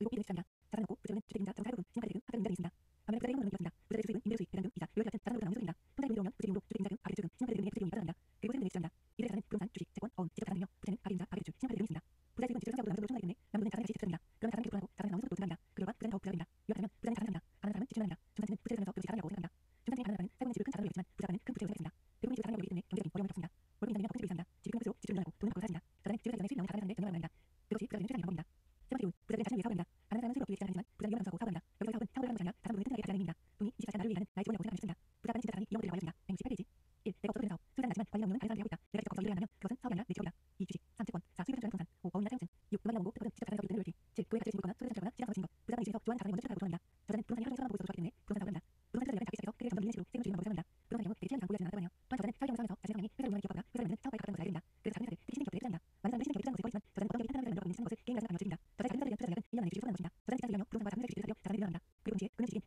식비, 의료비 등을 지출합니다. 자산은 없고 부채는 주택임자, 자동차 할부금, 신용카드 대금, 학자 운전금이 있습니다. 반면에 부자의 현금은 이렇습니다. 부자의 주 수입은 임대료 수입, 배당금, 이자, 요율 같은 자산으로부터 나오는 소득입니다. 통장에 돈이 들어오면 부채 비용으로 주택임자금, 가계 대출금, 신용카드 대금 등의 부채 비용이 빠져나갑니다. 그리고 세금 등을 지출합니다. 이들의 자산은 부동산, 주식, 채권, 어음, 직접 자산 등이며 부채는 가계 임자, 가계 대출, 신용카드 등이 있습니다. 부자의 수입은 지출 상자보다 남은 돈으로 충분하기 때문에 남은 돈은 자산에 다시 지출합니다. 그러면 자산이 계속 불어나고 자산이 나오는 속도도 증가합니다. 그 결과 부자는 더 부자가 됩니다. 요약하자면 부자는 자산을 삽니다. 가난한 사람은 지출을 합니다. 중산층은 부채를 사면서 그것이 자산이라고 생각합니다. 중산층의 가난한 아빠는 살고 있는 집을 큰 자산으로 여기지만 부자가는 큰 부채로 생각했습니다. 대부분의 집을 자산이라고 여기기 때문에 경제적인 어려움을 겪습니다. 월급 인상이면 더 큰 집을 이사합니다. 집이 큰 것일수록 지출을 늘어나고 돈은 밖으로 사라집니다. 저자는 집을 사기 전에 수입 나오는 다른 사람들의 경력을 말합니다. 그것이 부자가 되는 최상의 방법입니다. 세 번째 교훈, 부자들은 자신을 위해 사업을 합니다. 가난한 사람은 수입을 얻기 위해 제안을 하지만 부자는 위험을 감수하고 사업을 합니다. 여기서 사업은 창업을 하는 것이 아니라 자산 부분을 튼튼하게 가지는 힘입니다. 돈이 24시간 나를 위해 일하는 나의 직원이라고 생각하며 싶습니다. 부자 아빠는 진짜 자산이 이런 것들이라고 알려줍니다. 168페이지 1. 내가 없어도 되는 사업. 수익은 나지만 관리 업무는 다른 사람들이 하고 있다. 내가 직접 거기서 일을 한다면 그것은 사업이 아니라 내 직업이다. 2. 주식 3. 채권 4. 수익을 창출하는 부동산 5. 어음이나 사용증 6. 음악이나 원고 특허등 직접 자산에서 비롯된 로열티 7. 교회 가치를 징고거나 소득을 창출하거나 시장에서 지닌 것. 부자가 이 중에서 좋아하는 자산을 먼저 추천하고 도전합니다. 저자는 부동산이 하루 종일 보고 있어도 좋아하기 때문에 부동산 사업을 합니다. 부동산 투자를 위한 자기 시작에서 크게 점점 늘리는 식으로 세금 줄이는 방법을 사용합니다. 부동산의 경우 되게 취향이 강보이지 않았다고 하네요. 또한 저자는 설계하면서 하면서 자신의 성향이 회사를 운영하는 기업보다 회사를 만드는 사업가에 가깝다는 것을 알게 됩니다. 그래서 작은 회사들, 특히 신흥 기업들에 투자합니다. 많은 사람들이 신흥 기업에 투자하는 것을 꺼리지만 저자는 어떤 기업이 탄탄한 회사를 만들어가고 있는지 찾는 것을 게임이라 생각하며 즐깁니다. 저자의 작은 회사를 위한 투자 전략은 1년 안에 주식 소득을 넘으십니다. 부자 사업자는 이런 경우 부동산과 상세히 주식을 사려 자산을 늘어납니다. 그리고 동시에 금융지식인 회계와 현금 관리에 공부합니다. 금융지식이 늘어날수록 투자를 분석할 수 있고 결과적으로 자산을 더 크게 실수 가능합니다. 네 번째 기준, 부자들의 가장 큰 비밀, 세금과 기업. 부자 버지는 기업을 통해 영리하게 투자합니다. 그것이 부자의 가장 큰 비밀입니다. 책에서 부자는 세금의 역사를 로빈후드 이야기로 비유하며 쉽게 설명합니다. 그리고 세금으로 자산을 모아주기 위해 부자들은 기업의 형질을 갖춘다고 합니다. 직원들은 돈을 벌고 세금을 내고 돈을 쓰지만 기업을 소유한 부자들은 돈을 벌고 돈을 쓰고 세금을 냅니다. 이것이 어떻게 가능한지를 이해하려면 스스로 금융지식을 공부합니다. 저자가 말하는 금융 아이템은 이것입니다. 회계는 증거 보고서를 읽을 수 있는 정보의 응용을 말합니다. 이 능력으로 사업의 강점, 약점을 파악할 수 있습니다. 투자지식은 창조적 전략과 공식을 활용할 수 있습니다. 시장 이해, 시장 시용 모델 기준으로 안정되게 움직이는 시장 상황도 살펴야 합니다. 법률, 세금 혜택을 잘 아는 사람은 어느 사람 위에 나는 사람이 있는 것만큼 성적표에서 차이가 난다고 합니다. 이런 금융지식이 있으면 세금 혜택을 많이 받아 지출을 줄수 있습니다. 저자는 다음과 같이 말합니다. 197페이지. 자기 소유의 기업을 갖고 있다면 휴가의 경우에 하와이에서 이사 돈을 가져옵니다. 자동 탈금, 보험료, 수리비, 에스크로 병원도 투자 비용으로 처리할 수 있다. 시장에서 투자할 때도 부분적으로 비용 처리할 수 있으며 그 외에 여러 가지 방법이 있다. 그러나 이는 모두 투자 현금으로 합법적으로 이루어진다. 그리고 부자는 기업이나 신탁 같은 도구를 사용해 각종 소송으로 받지 않고 합니다. 부자는 기업을 통해 모든 것을 통제하지만 개인으로서는 아무것도 소유하지 않습니다. 저자는 합법적인 형태의 자산을 갖고 있다면 기업이 제공하는 여러 가지 혜택과 보호 장치에 대해 최대한 많이 공부하라고 합니다. 세금 관련해서는 하와이와 한국이 많이 다르기 때문에 여기서는 금융지식이 더 중요하구나 하는 점만 기억하실 수 있습니다. 세금적인 회계나 세금에 대해서는 전문적으로 공부하는 것을 추천합니다. 다섯 번째 기준, 부자들은 돈을 만든다. 현 세계에서 앞서나가는 사람은 되게 똑똑한 사람이 아니라 용감한 사람들이다. 부자들은 항상 돈은 진짜가 아니라고 합니다. 돈이 진짜라고 생각하면 돈을 위해 더 열심히 일하지만 부자는 늦었습니다. 하지만 돈이 진짜가 아니라는 것을 깨닫게 되면 더 빨리 부자가 될 수 있다고 알려줍니다. 저자는 돈이 진짜가 아니면 대체문제요 라고 질문합니다. 그러자 부자가는 이렇게 대답합니다. 그저 우리끼리 합의한 약속일 뿐이지. 이게 굉장히 상징적인 대답이에요. 저는 부자가 바라는 바를 20년 전에 읽었거든요. 그때는 제가 어려서 이제 내용을 100% 쓸 수 없었어요. 그리고 학생 분이랑 돈도 없어서 당연히 투자는 시도한 적도 없었습니다. 그리고 10년 전에도 이제 읽었고 20년이 지난 지금 가지고 있는데 책을 읽을 때마다 제가 공감하는 부분이 달라져서 매우 놀라운 중입니다. 아무튼 부자와의 분에 대한 상징적인 대단해요. 그저 우리끼리 합의한 약속일 뿐이지. 부자들은 이것을 잘 알고 있으며 상식이고 다양한 금융지식을 바탕으로 돈을 만들어냅니다. 많은 사람들은 낡은 성공시에 내달리며 변화를 거부합니다. 낡은 성공시야말로 바라는 바의 가장 큰 부채입니다. 반면 부자들은 변화를 환영하며 혼란을 가장 시기에 더 많은 돈을 만듭니다. 특히 오늘과 같은 정보시대에 돈이 기하급수적으로 증가합니다. 똑똑한 몇몇 사람들은 아이디어와 합의만으로 엄청난 부자가 됩니다. 주식을 하거나 부동산 투자를 직접적으로 하는 사람들이라면 모든 돈이 합의 만들어진 것에 자주 부러집니다. 책 5장에서 주인공은 부동산 연구하는 방법으로 돈을 만든 많은 경우에 대해 이야기합니다. 여기서 소개하는 투자자들의 도전이 있으니 꼭 책을 읽어보시기 바랄게요. 금융지식이 많으면 다양한 분야에서 돈을 만들 수 있습니다. 저자는 빨리 돈을 벌기 위해 수영적으로 투자하지만 투자 내용이 복잡하게 되는 투자하지 않습니다. 부자가 말하는 투자는 크게 두 개가 있습니다. 첫 번째, 안전하게 패키지 투자에서 만든 투자자. 이들은 주식, 펀드, 채권 등 완성품을 가진 쇼핑이라고 볼 수 있습니다. 두 번째는 투자를 선정하는 사람들입니다. 이들은 부품을 사들여 완성품을 만듭니다. 부자가는 두 번째 유형의 투자자라고 조언합니다. 각 조각을 맞춘 법을 보면 큰 부자들의 기회를 잡을 수 있습니다. 이들은 기회를 보면 작은 보고 자기보다 똑똑한 사람들을 고용하거나 함께 일합니다. 저자는 세상이 변할수록 기술이 발전할수록 기회는 더 잘 찾아오기 때문에 하루라도 빨리 금융 공부를 하라고 권하고 있습니다. 마지막 여섯 번째 교훈, 돈을 위해 일하지 말고 배움을 위해 일하라. 교육을 많이 받는 아버지에게는 직업의 안정성이 모든 것을 의미했다. 부자 아버지에게는 배움이 모든 것을 의미했다. 저자는 대부분의 사람들이 지금 하고 있는 일에서 한 가지 기술만 더 배운다면 수익을 크게 늘릴 수 있다고 합니다. 저자의 금융지식도 회계, 투자, 마케팅, 법률지식이 결합된 결과입니다. 어떤 일이든 이 네 가지 기술을 결합하면 돈을 벌기가 훨씬 쉬워진다고 합니다. 사람들은 변화를 두려워하지만 부자가는 최대한 많은 것을 배우라고 합니다. 212페이지를 읽어보겠습니다. 이 세상에는 가난한 인재들이 가득하다. 많은 경우 그들은 재정적으로 고생하거나 실제 능력보다 적게 버는데 그것은 그들이 아는 것 때문이 아니라 모르는 것 때문에 벌어진 일이다. 이들은 맛있는 햄버거를 만드는 기술을 완벽하게 가르치는 데 초점을 맞출 뿐 햄버거를 팔고 배달하는 기술은 간과한다. 맥도날드는 조금 맛있는 햄버거를 만들 수 없을지 몰라도 기본적이고 먹을만한 햄버거를 팔고 배달하는 데는 뛰어나다. 가난한 아버지는 내가 전문가가 되길 바랬다. 그분은 그래야 더 많은 것을 가질 수 있다고 생각했다. 심지어 하와이 주식시장에서 더 이상 주정부를 낼 수 없다는 말을 들은 후에도 교육을 많이 받는 아버지는 내게 전문가가 되라고 경고했다. 부자 아버지는 마이크와 내게 스스로를 플래시해야 한다고 주문했다. 많은 기업들의 정보 유능한 직원들은 특별히 한 부서에서 전문가가 되지 않는다. 이들은 다른 부서로 옮겨다니며 사업 시스템의 모든 측면을 배운다. 부자들은 자기 자녀나 다른 사람들의 자녀를 어린 시절부터 이런 식으로 훈련시킨다. 그렇게 함으로써 아이들은 사업 운영에 대한 전반적인 지식을 쌓고 다양한 부서들이 어떻게 서로 연관되어 있는지를 배운다. 특히 부자는 부자가 되기 위해서 세일즈와 마케팅은 꼭 배우라고 합니다. 세일즈 자는 부자와 관계를 가로는 장애물, 두려움을 하는 이야기입니다. 부자와 가난한 근본적인 차이점은 두려움을 다루는 방식이 있습니다. 금융지식이 있으면서도 자산을 만들지 못하는 가장 큰 이유는 두려움, 냉소주의, 게으름, 나쁜 습관, 오만함, 이 다섯 가지 때문입니다. 하나씩 살펴볼까요? 먼저 두려움을 하는 이야기입니다. 돈을 잃는 것을 좋아하는 사람은 없습니다. 돈을 잃는 두려움이 현실적이며 이 두려움을 다루는 방식이 인생의 성공을 판단합니다. 부자가는 두려움을 극복하는 아주 쉬운 해결을 알려줬는데 리스크와 연구가 싫다면 일찍 시작하라고 조언합니다. 복리의 마법은 누구나 알고 있을 겁니다. 그러나 만일 시간이 충분하지 않다면 어떻게 두려움을 해결할까요? 이것에 대한 해결도 부자가는 알고 있습니다. 그는 텍사스 사람처럼 생각하라고 조언했습니다. 292페이지. 텍사스 사람들은 실패를 숨기지 않는다. 오히려 거기서 영광을 얻지. 실패한 경험을 멋진 부호로 만들지 않느냐. 실패는 텍사스 사람들에게 결국 승리를 거둘 수 있게 붙는다. 이건 단순히 텍사스 사람들이 만들어낸 게 아니라 모든 승자들에게 하는 능력치이지. 틀을 읽을수록 부자가는 정말 현명한 친구인 것 같아요. 이 냉소주의. 부자가는 두려움과 의심을 내버려두면 냉소주의 자른다고 말합니다. 냉소주의자들은 비판이 아니라 눈앞에 기회를 날려버리고 뒤늦게 후회한다. 한 예로 저자가 친구와 주유소에 대여 친구는 냉소주의 자라 기름값이 계속 오르는 걸 보고 크게 걱정합니다. 저자는 어떻게 생각할까요? 즉시 잡혀가는 신생 정밀 자산에 두 가지 주식을 매입합니다. 석달이 의심과 똑같은 주식을 지나가게 되는데 당연히 이건 주식이 오르는 상태겠죠. 친구는 여전히 걱정과 불평을 넘어갔지만 저자의 주식은 두 배 이상 상승했습니다. 그리고 친구와 같은 사람들이 더 많아질수록 자신의 주식은 더 오를 것이라고 생각했다고 하네요. 부자들은 이 냉소주의 자들이 붙인 기회를 포착하여 성공을 바라는 것입니다. 이것이야말로 모든 성공의 비밀입니다. 3. 게으름 극복하기. 여기서 게으름은 지나치게 바쁘게 살면서 중요한 일들을 회피하는 유형의 게으름입니다. 이 유형 사람들이 자주 하는 말은 나는 그럴 여유가 없다 입니다. 부자가 이 말을 금지시하여 나는 그럴 여유가 없다는 말은 슬픈 말이다. 듣는 사람을 우리가 바보 같다고 만듭니다. 대신 부자가는 똑같은 상황에서 이렇게 표현합니다. 내가 어떻게 그럴 여유를 만들 수 있을까? 라며 이것은 감정에 열려있는 질문입니다. 가난한 세 번째로 보면 약간의 욕심이 필요합니다. 가난할수록 욕심이나 욕망의 감정은 억제되어야 합니다. 가난한 부모는 아이의 욕망을 주식과 사용해서 억누릅니다. 가난한 저자 엄마는 너는 생각만 하는구나. 형이랑 무슨 생각을 하니? 라고 돌렸고 가난한 아빠는 뭘 살라고? 돈이 아무리 잘하는 자니 우리 좀 그렇게 행복하지 않다. 라고 자랑합니다. 저자는 어린아이지만 그 말속에 담긴 부모의 생각이 주장을 읽어냅니다. 부자 아빠는 주식감을 욕심보다 크다. 주식감은 몸에서 영혼을 빼앗아간다고 저자에게 알려줍니다. 또는 주식감 반대로 많은 인생을 강조하는 부모들이 있습니다. 이들은 내가 어디든 영혼들이 지원했어 라고 말하며 노후 자금은 한 푼도 없으면서 아이들의 온갖 장난감을 샀습니다. 이런 정도의 자랑 아이가 부자가 되기 위해서는 사고방식 자체를 바꿔야 합니다. 저자가 부자가 되기까지 가장 어려운 것도 친구의 가난한 사고방식과 싸우는 것이라고 말합니다. 내가 중요한 걸 회피하고 있다면 스스로에게 이게 나한테 어떻게 줄까? 어떤 직업을 가져줄까? 하고 약간 장난쳐요. 약간 욕심을 낸 것이 이 게으름에 대한 가장 좋은 취업법이라고 알려줍니다. 4. 나쁜 습관. 5. 오만한 부분은 책에서 읽어보시기 바랍니다. 8장 부자가 되는 10단계. 이 책의 8장에서는 부자들이 갖춰야 할 10가지 행동의 이야기입니다. 여기서는 짧게 다루고 있습니다. 1. 정신의 힘. 부자가 되기 위한 뚜렷하고 강렬한 이유를 찾아야 합니다. 강렬하게 하고 싶지 않은 것과 강렬하게 하고 싶은 것을 생각하며 내가 부자가 되어야 하는 이유를 찾을 수 있습니다. 2. 선택의 힘. 우리는 매일 부자가 되는 선택을 할 수 있습니다. 우리는 드라마를 볼 수 있고 재무 세계에 대한 가이드를 쓸 수 있습니다. 저자는 선택의 이유에서 먼저 교육에 투자하라고 말합니다. 가난한 아빠는 만들어진 투자상품을 보입니다. 부자가는 투자에 관해 배우는 것에 투자합니다. 저자는 생각을 좋아하는데 1년이 동안 자산과 관련한 생각을 생각합니다. 한번 생각하면 최소 이틀 이상 시간을 주식에 투자합니다. 또한 우려를 반복해서 씁니다. 듣는 것만으로도 아는 것이 쉽게 확인할 수 있고 모르는 것을 이야기 만들어준다고 합니다. 이런 교육을 반복하면 어떤 문제를 생겼을 때 다양한 방식으로 문제를 분석하여 해결할 수 있습니다. 3. 협조의 힘. 저자는 경쟁을 하고 친구를 가리지는 않는다고 합니다. 다만 부자 친구들은 돈에 관심이 많아 돈에 관한 주제로 교류를 합니다. 4. 빨리 배우는 힘. 우리의 정신 너무나 좋게 우리 머릿속에 있는 그대로 된다고요. 음식 만들면 요리 꼴 따라하는 것처럼 돈에 관한 것도 마찬가지입니다. 저자는 새로운 금융지식을 배우고 실천하라고 합니다. 그는 20년 전에 부동산 경영을 듣고 바로 행동합니다. 부동산 거래에 익숙해진 다음에는 파생 상품과 상품 정보에 하우스 이용에 관한 강의를 듣습니다. 다양한 강의들은 저자의 부동산과 주식의 수익률을 높여줍니다. 지금 사람들이 사회에서는 아무것만 능숙하며 얼마나 지식을 빨리 배우느냐가 더 중요하다고 하며 5. 자기 통제의 힘. 저자는 자기 통제 능력이야말로 부자와 중산층 가난한 자를 꾸리는 요인이라고 말합니다. 자신이 통제적하면 부자가 되었습니다. 내가 인기가 부족한 사람들은 돈을 벌어봤자 금방 있습니다. 대부분의 국가는 정자가 얼마나 빈털을 가는 이유도 자기 통제가 훈련되지 않기 때문입니다. 경제가 남에게 하면 부자는 되었습니다. 부자는 자기 통제를 키우기 위해 돈이 생기면 먼저 자신에게 지불합니다. 부자는 지출을 아주 천천히 유지하면서 무엇보다 자산을 만드는 데 집중합니다. 반드시 먼저 봐야 할 큰 빚은 절대로 만들지 않습니다. 자산을 만드는 과정 중에 돈이 부족해지면 재벌의 영역이 코스로 내버리고 금융지식을 바탕으로 돈을 벌 새로운 방법을 찾습니다. 자기 통제력이 강해지면 자신 사업에서 현금 흐름, 사람, 개인적인 시간을 관리할 수 있고 그리고 부자는 더 강해지고 더 부자 됩니다. 6. 좋은 조언의 힘. 저자는 수익률 비싼 변호사와 회계사, 부동산 중개인과 주식 중개인을 공부합니다. 그들이 진짜 전문가라면 자신에게 돈을 벌어줄 것이기 때문입니다. 좋은 중개인은 시장과 비용을 잘 알려줍니다. 7. 공짜로 얻는 힘. 현명한 투자자는 투자 수익 이상의 것을 추구합니다. 일단 모두를 빨리 결정하면 무언가 공짜로 얻는 자산이 있는지 살펴봅니다. 예를 들면 소형 창고, 공짜 부지, 집, 주식, 사무 건물이 있습니다. 금융지식이 있다면 더 많은 추가이익이 벌어질 수 있대요. 8. 집중의 힘. 부자는 언제나 자산에 집중합니다. 포지가 갖고 싶으면 중산층은 대출이나 할부로 살겠지만 부자들은 차를 갖고 싶다는 욕망을 키워 자산 투자에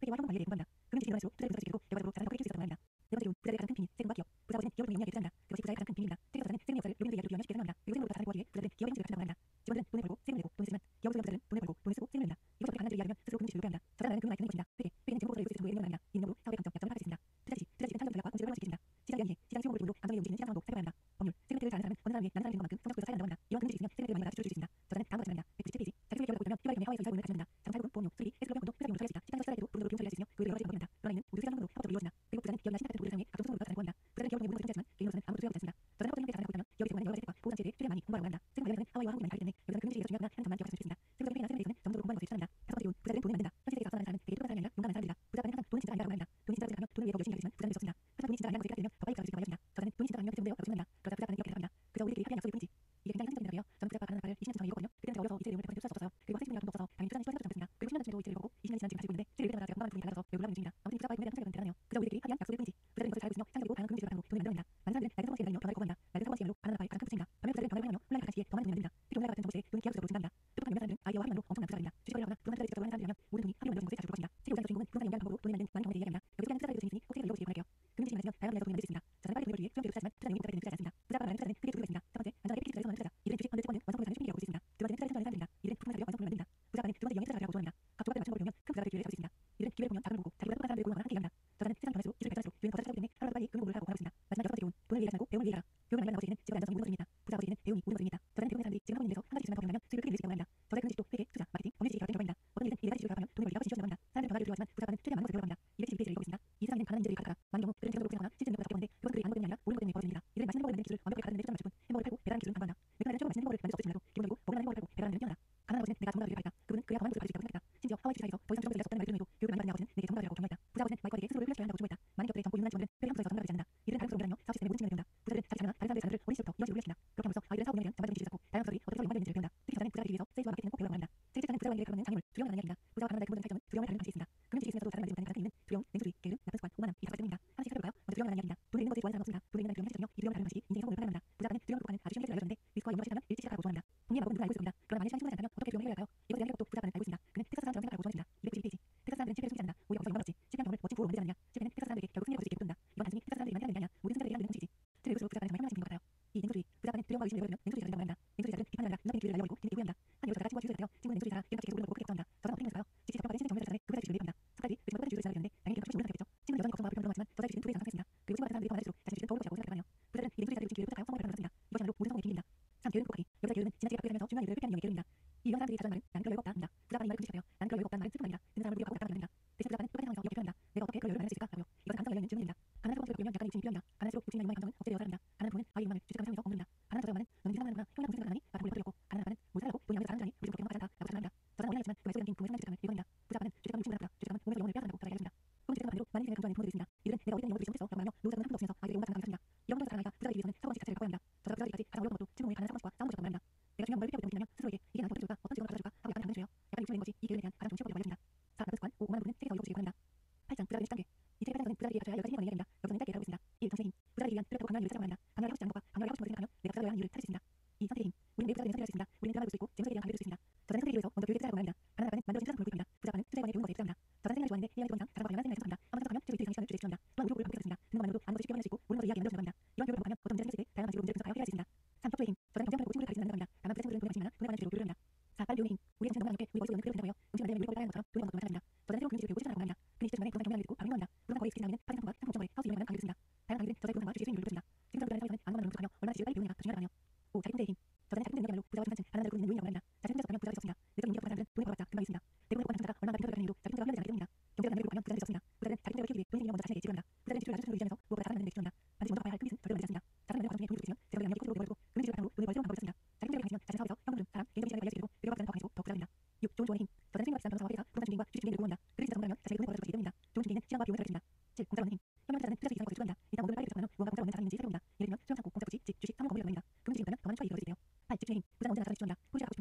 집중합니다. 9.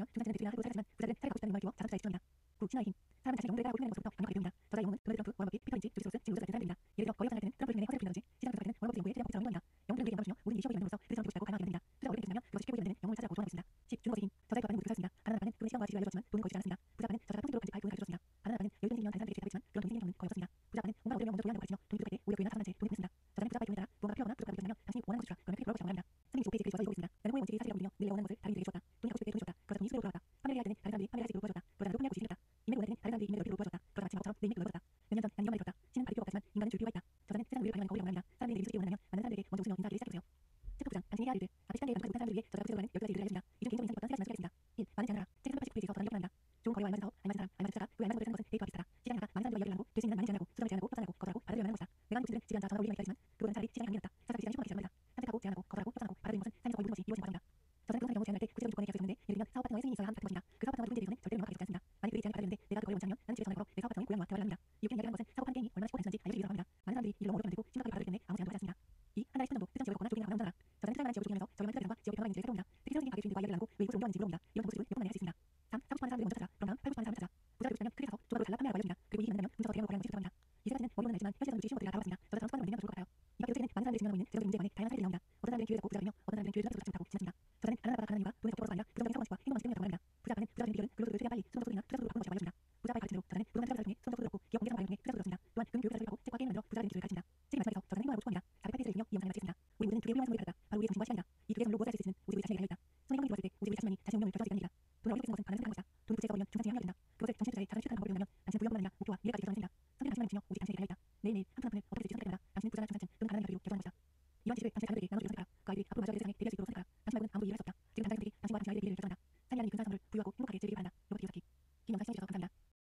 신화의 힘. 사람은 자신의 영웅을 따라하고 흉내내는 것부터 강력하게 배웁니다. 저자의 영웅은 도널드 트럼프, 워런 버핏, 피터 린치, 조지 소로스, 지금 우주가 같은 사람들입니다. 예를 들어 거리 협상할 때는 트럼프 흉내내 화제를 피운다든지 시장 분석할 때는 워런 버핏 연구에 최대한 포지처럼 행동합니다. 영웅들은 우리에게 영감을 주며 모든 일이 쉬워 보이게 만들어서 그들이 되고 싶다고 갈망하게 만듭니다. 투자 어렵게 된다면 그것이 쉽게 보이게 만드는 영웅을 찾으라고 조언하고 있습니다. 10. 주는 것의 힘. 저자의 아빠는 모두 그렇습니다. 가난한 아빠는 그분의 시간과 지식을 알려줬지만 돈은 거두지 않았습니다. 부자 아빠는 저자가 통제로 가진 아이폰을 가르쳐줬습니다. 가난한 아빠는 여유된 생기면 다른 사람들에게 제답했지만 그런 돈이 생긴 경우는 제안하고 협상하고 거절하고 받아들여야만 하는 것이다. 내가 한국 신들은 집에 앉아 전화로 올리기만 기다리지만 그보다는 차라리 시간이 안길었다. 사사기 시간이 10분밖에 지난 말이다. 선택하고 제안하고 거절하고 협상하고 받아들이는 것은 삶에서 거의 모든 것이 이루어지는 과정이다. 저자는 부동산의 경우 제안할 때 구체적인 조건에 계약서 있는데 예를 들면 사업 파트너의 승인이 있어야 함 같은 것입니다. 그 사업 파트너가 누군지에 대해서는 절대로 명확하게 적지 않습니다. 만약 그의 제안을 받아들였는데 내가 그 거래를 원치 않으면 나는 집에 전화를 걸어 내 사업 파트너의 고향과 대화를 합니다. 이렇게 이야기를 하는 것은 사업하는 게임이 얼마나 쉽고 단순한지 알려주기 위해서라고 합니다. 많은 사람들이 이를 너무 어렵게 만들고 심각하게 받아들이기 때문에 아무 제안도 하지 않습니다. 2. 한 달에 10분 정도 특정 지역을 걷거나 조깅을 하거나 운전하라. 저자는 투자할 만한 지역을 조깅하면서 저렴한 투자 대상과 지역의 변화가 있는지를 살펴봅니다. 특히 새로 생긴 가게 주인들과 이야기를 나누고 왜 이곳을 옮겨왔는지 물어봅니다. 이런 정보 수집은 몇 번 만에 할 수 있습니다. 3. 사고 싶어하는 사람들을 먼저 찾아라. 그런 다음 팔고 싶어하는 사람을 찾아. 부자를 비슷하면 크게 사서 조합으로 잘라 판매하라고 알려줍니다. 그리고 이익이 만나면 문서서 대량으로 거래하는 것이 좋다고 합니다. 이 세 가지는 머리로는 알지만 현실에서는 묻기 쉬운 것들이라 다뤄봤습니다. 저자처럼 습관을 만들면 좋을 것 같아요. 이 밖에도 책에는 많은 사람들이 직면하고 있는 재정적인 문제에 관해 다양한 사례들이 나옵니다. 어떤 사람들은 기회를 잡고 부자가 되며 어떤 사람들은 기회를 잡지 못하고 지났습니다. 저자는 다른 나라보다 가난한 이유가 돈의 적게 벌어서가 아니라 부정적인 사고방식과 행동 방식 때문이라고 말합니다. 부자 아빠는 부자가 되는 비결은 근로소득을 최대한 빨리 수동적소득이나 투자소득으로 바꾸는 것이라고 알려줍니다. 부자 아빠의 가르침대로 저자는 부동산 투자 통해 수동소득을 얻고 기업 공개상 방향을 통해 투자소득을 얻습니다. 또한 금교육을 가르치고 책과 게임을 만들어 부자가 되는 기술을 가르칩니다. 책의 마지막에서 저자는 행동하고 축원합니다. 408페이지를 읽으며 이 영상을 마치겠습니다. 우리 모두는 두 개의 훌륭한 선물을 받았다. 바로 우리의 정신과 시간이다. 이 두 개의 선물로 무엇을 할 수 있을지는 오직 우리 자신에게 달려있다. 손에 형이 들어왔을 때 오직 우리 자신만이 자신의 운명을 결정할 수 있다는 얘기다. 돈을 어렵게 쓰는 것은 반은 선택하는 것이다. 돈을 부채에 써버리면 중상층에 향하게 된다. 그것을 정신 투자에 자산 실현하는 방법을 배운다면 당신은 부유함뿐만 아니라